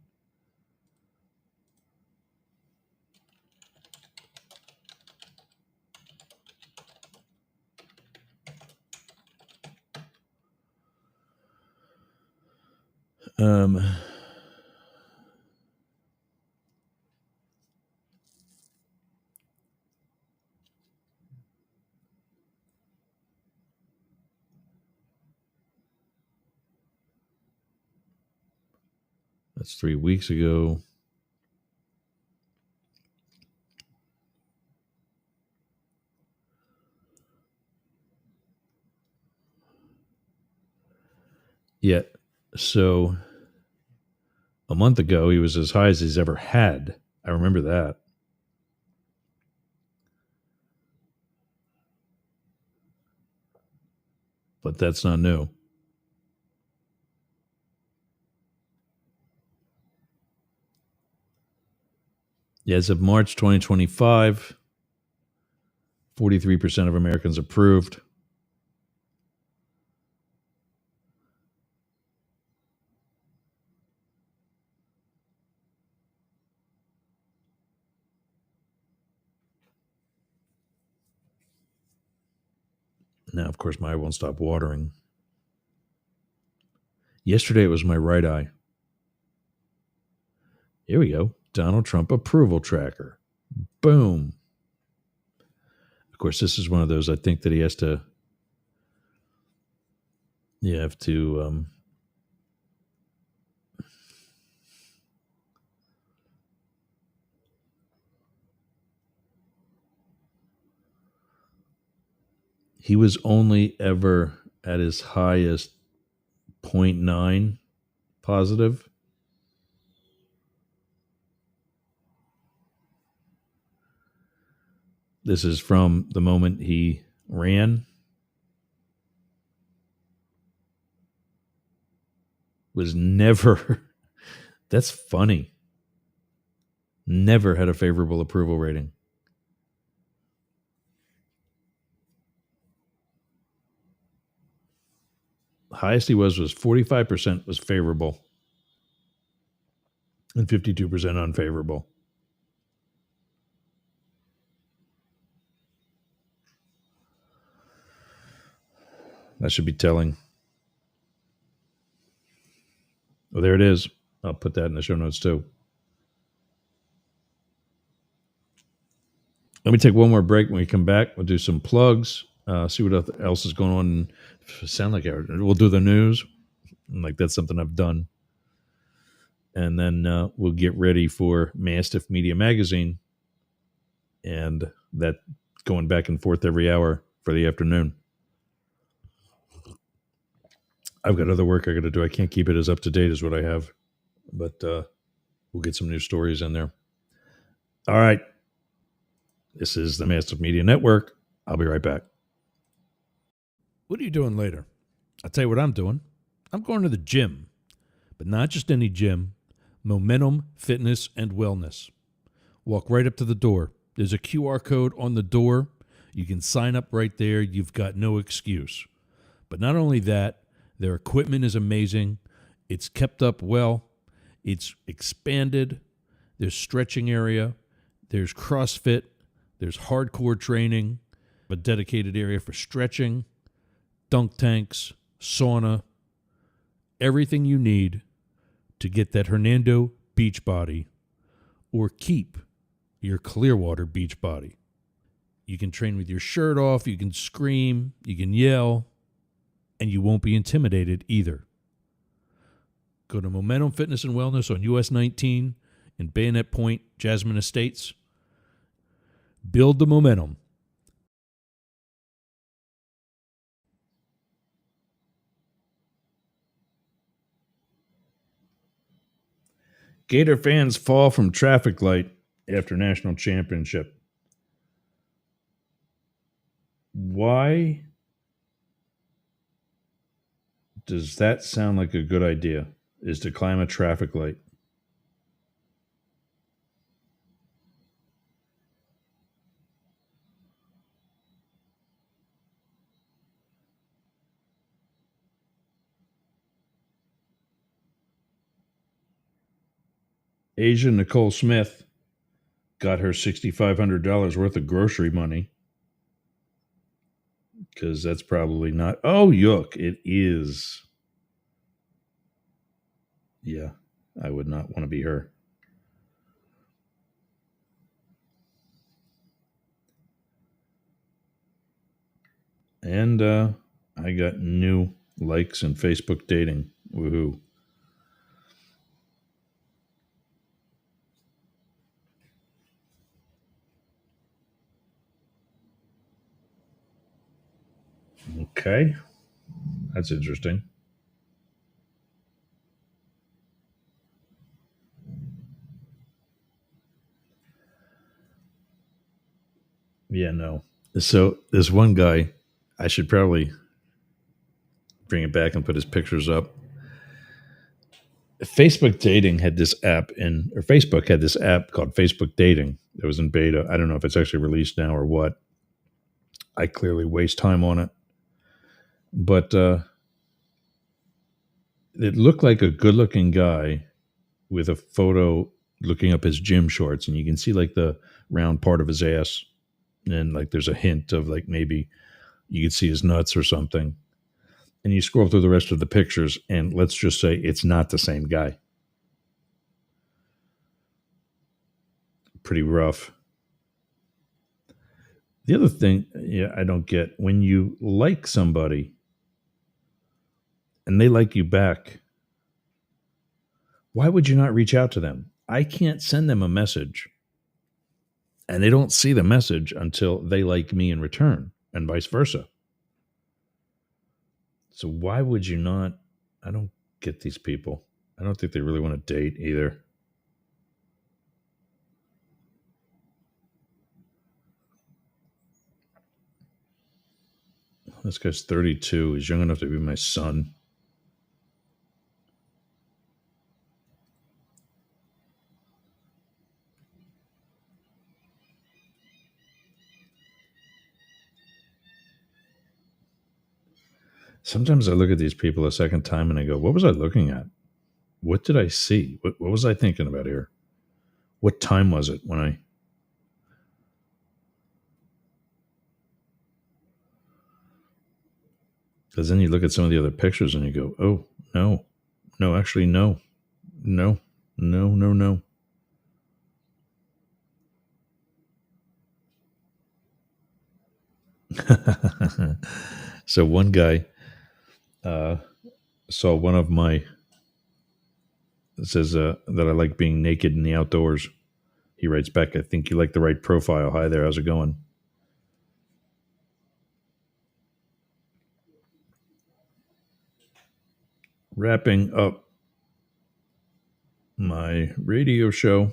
That's 3 weeks ago. Yeah. So a month ago, he was as high as he's ever had. I remember that. But that's not new. Yeah, as of March 2025, 43% of Americans approved. Now, of course, my eye won't stop watering. Yesterday, it was my right eye. Here we go. Donald Trump approval tracker. Boom. Of course, this is one of those I think that he has to. You have to. He was only ever at his highest 0.9 positive. This is from the moment he ran. Was never, that's funny. Never had a favorable approval rating. The highest he was 45% was favorable and 52% unfavorable. That should be telling. Oh, there it is. I'll put that in the show notes too. Let me take one more break. When we come back, we'll do some plugs, see what else is going on. Sound like we'll do the news. Like that's something I've done. And then we'll get ready for Mastiff Media Magazine. And that going back and forth every hour for the afternoon. I've got other work I got to do. I can't keep it as up to date as what I have. But we'll get some new stories in there. All right. This is the Mastiff Media Network. I'll be right back. What are you doing later? I'll tell you what I'm doing. I'm going to the gym. But not just any gym. Momentum Fitness and Wellness. Walk right up to the door. There's a QR code on the door. You can sign up right there. You've got no excuse. But not only that, their equipment is amazing. It's kept up well. It's expanded. There's stretching area. There's CrossFit. There's hardcore training. A dedicated area for stretching. Dunk tanks. Sauna. Everything you need to get that Hernando beach body or keep your Clearwater beach body. You can train with your shirt off. You can scream. You can yell. And you won't be intimidated either. Go to Momentum Fitness and Wellness on US 19 in Bayonet Point, Jasmine Estates. Build the momentum. Gator fans fall from traffic light after national championship. Why does that sound like a good idea? Is to climb a traffic light? Asia Nicole Smith got her $6,500 worth of grocery money. Because that's probably not. Oh, yuck. It is. Yeah, I would not want to be her. And I got new likes in Facebook dating. Woohoo. Okay. That's interesting. Yeah, no. So this one guy, I should probably bring it back and put his pictures up. Facebook dating had this app or Facebook had this app called Facebook Dating that was in beta. I don't know if it's actually released now or what. I clearly waste time on it. But it looked like a good looking guy with a photo looking up his gym shorts, and you can see like the round part of his ass. And like there's a hint of like maybe you could see his nuts or something. And you scroll through the rest of the pictures, and let's just say it's not the same guy. Pretty rough. The other thing, I don't get, when you like somebody and they like you back, why would you not reach out to them? I can't send them a message, and they don't see the message until they like me in return, and vice versa. So why would you not? I don't get these people. I don't think they really want to date either. This guy's 32. He's young enough to be my son. Sometimes I look at these people a second time and I go, what was I looking at? What did I see? What was I thinking about here? What time was it when I... Because then you look at some of the other pictures and you go, oh, no. No, actually, no. No. No, no, no. So one guy saw one of my... It says that I like being naked in the outdoors. He writes back, I think you like the right profile. Hi there, how's it going? Wrapping up my radio show.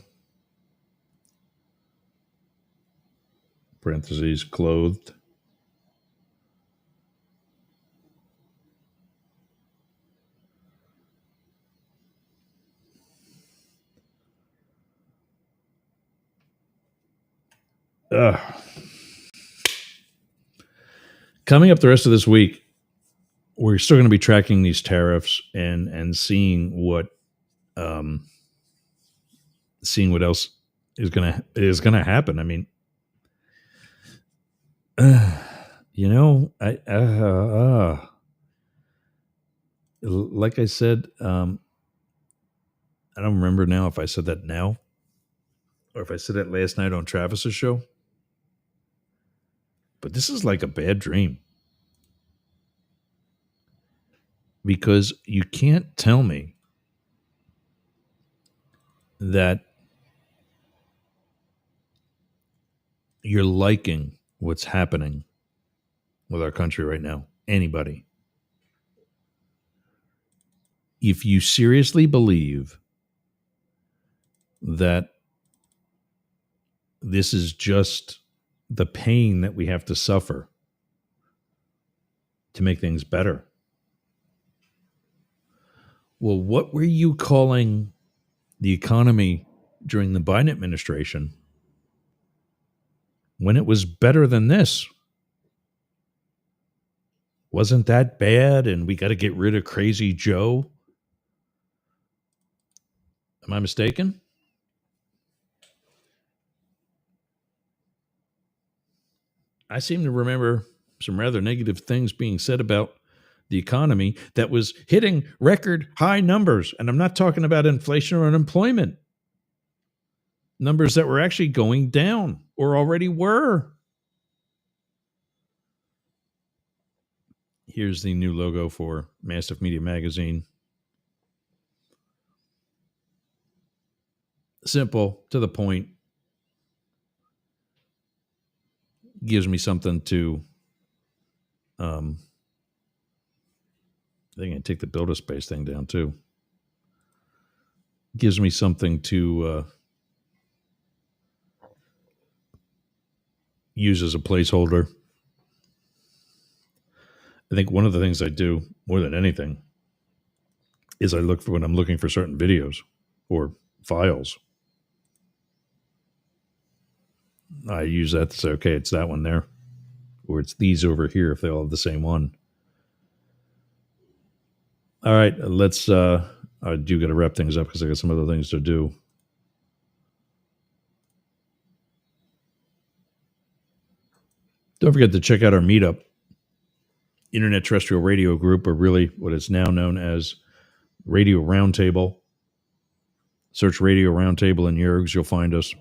Parentheses, clothed. Coming up the rest of this week, we're still going to be tracking these tariffs and seeing what else is going to happen. I mean, like I said, I don't remember now if I said that now or if I said that last night on Travis's show. But this is like a bad dream. Because you can't tell me that you're liking what's happening with our country right now. Anybody. If you seriously believe that this is just the pain that we have to suffer to make things better. Well, what were you calling the economy during the Biden administration when it was better than this? Wasn't that bad and we got to get rid of Crazy Joe? Am I mistaken? I seem to remember some rather negative things being said about the economy that was hitting record high numbers. And I'm not talking about inflation or unemployment. Numbers that were actually going down or already were. Here's the new logo for Mastiff Media Magazine. Simple, to the point. Gives me something to I think I can take the builder space thing down too. Gives me something to use as a placeholder. I think one of the things I do more than anything is I look for when I'm looking for certain videos or files. I use that to say, okay, it's that one there. Or it's these over here if they all have the same one. All right, let's I do got to wrap things up because I got some other things to do. Don't forget to check out our meetup, Internet Terrestrial Radio Group, or really what is now known as Radio Roundtable. Search Radio Roundtable in Yergs, you'll find us.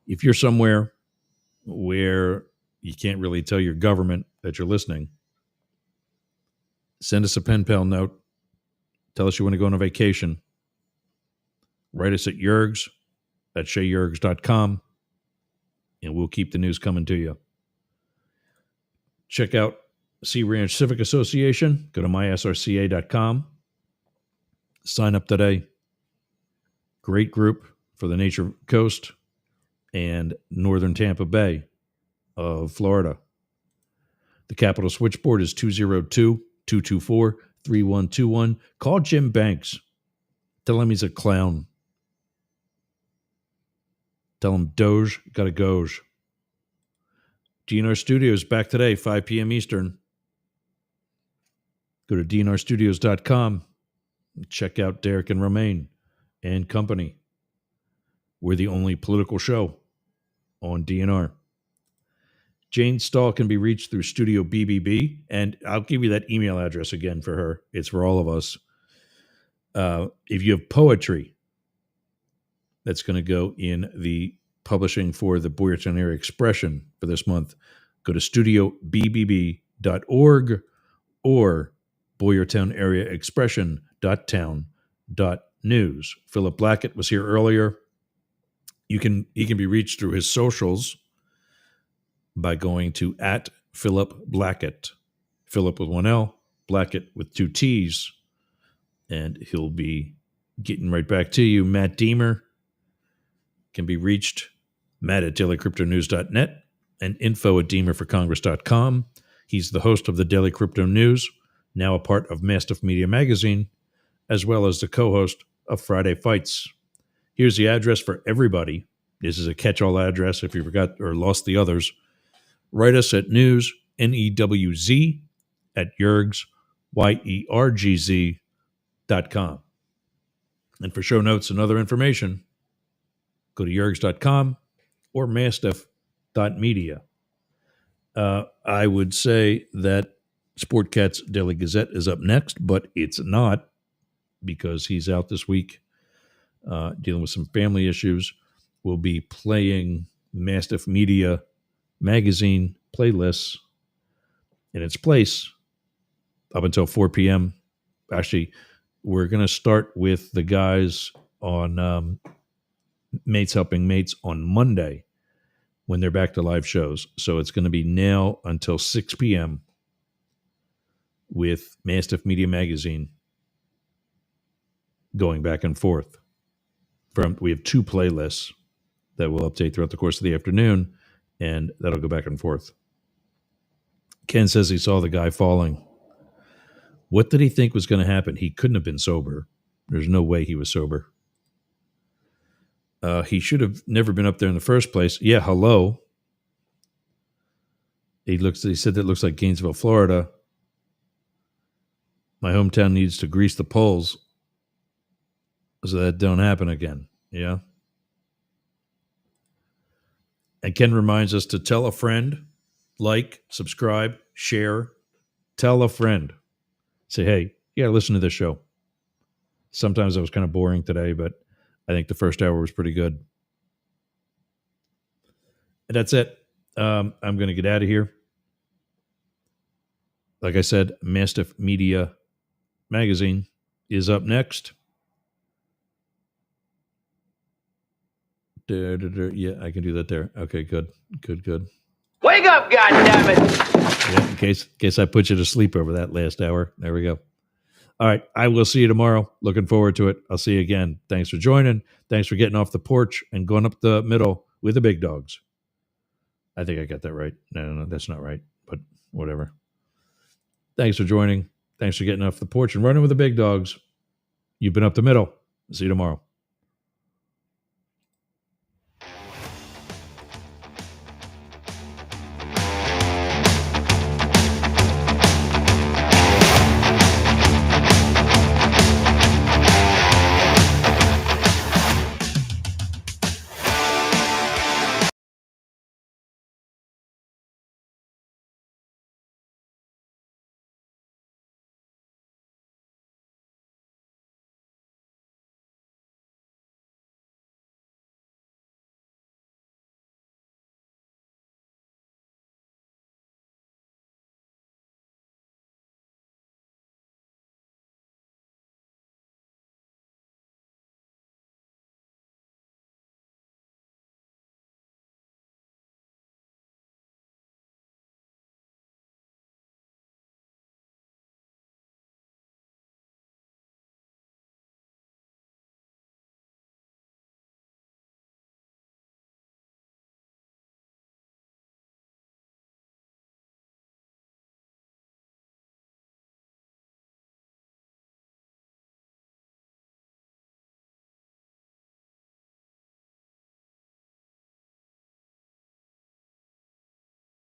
If you're somewhere where you can't really tell your government that you're listening, send us a pen pal note. Tell us you want to go on a vacation. Write us at Yergs at shayyergs.com, and we'll keep the news coming to you. Check out Sea Ranch Civic Association. Go to mysrca.com. Sign up today. Great group for the Nature Coast and northern Tampa Bay of Florida. The Capital Switchboard is 202-224-3121. Call Jim Banks. Tell him he's a clown. Tell him Doge got a Goge. DNR Studios back today, 5 p.m. Eastern. Go to dnrstudios.com. Check out Derek and Romaine and company. We're the only political show on DNR. Jane Stahl can be reached through Studio BBB, and I'll give you that email address again for her. It's for all of us. If you have poetry that's going to go in the publishing for the Boyertown Area Expression for this month, go to studiobbb.org or boyertownareaexpression.town.news. Philip Blackett was here earlier. He can be reached through his socials by going to @Philip Blackett. Philip with one L, Blackett with two T's, and he'll be getting right back to you. Matt Deemer can be reached, matt@dailycryptonews.net and info@deemerforcongress.com. He's the host of the Daily Crypto News, now a part of Mastiff Media Magazine, as well as the co-host of Friday Fights. Here's the address for everybody. This is a catch-all address if you forgot or lost the others. Write us at news, NEWZ, @Yergs, YERGZ.com. And for show notes and other information, go to yergs.com or mastiff.media. I would say that Sportcat's Daily Gazette is up next, but it's not because he's out this week dealing with some family issues. We'll be playing Mastiff Media Magazine playlists in its place up until 4 p.m. Actually, we're going to start with the guys on Mates Helping Mates on Monday when they're back to live shows. So it's going to be now until 6 p.m. with Mastiff Media Magazine going back and forth. We have 2 playlists that will update throughout the course of the afternoon, and that'll go back and forth. Ken says he saw the guy falling. What did he think was going to happen? He couldn't have been sober. There's no way he was sober. He should have never been up there in the first place. Yeah, hello. He said that looks like Gainesville, Florida. My hometown needs to grease the polls so that don't happen again. Yeah. And Ken reminds us to tell a friend, like, subscribe, share, tell a friend. Say, hey, you got to listen to this show. Sometimes it was kind of boring today, but I think the first hour was pretty good. And that's it. I'm going to get out of here. Like I said, Mastiff Media Magazine is up next. Yeah, I can do that there. Okay, good. Wake up, goddammit! Yeah, in case I put you to sleep over that last hour. There we go. All right, I will see you tomorrow. Looking forward to it. I'll see you again. Thanks for joining. Thanks for getting off the porch and going up the middle with the big dogs. I think I got that right. No, that's not right, but whatever. Thanks for joining. Thanks for getting off the porch and running with the big dogs. You've been up the middle. See you tomorrow.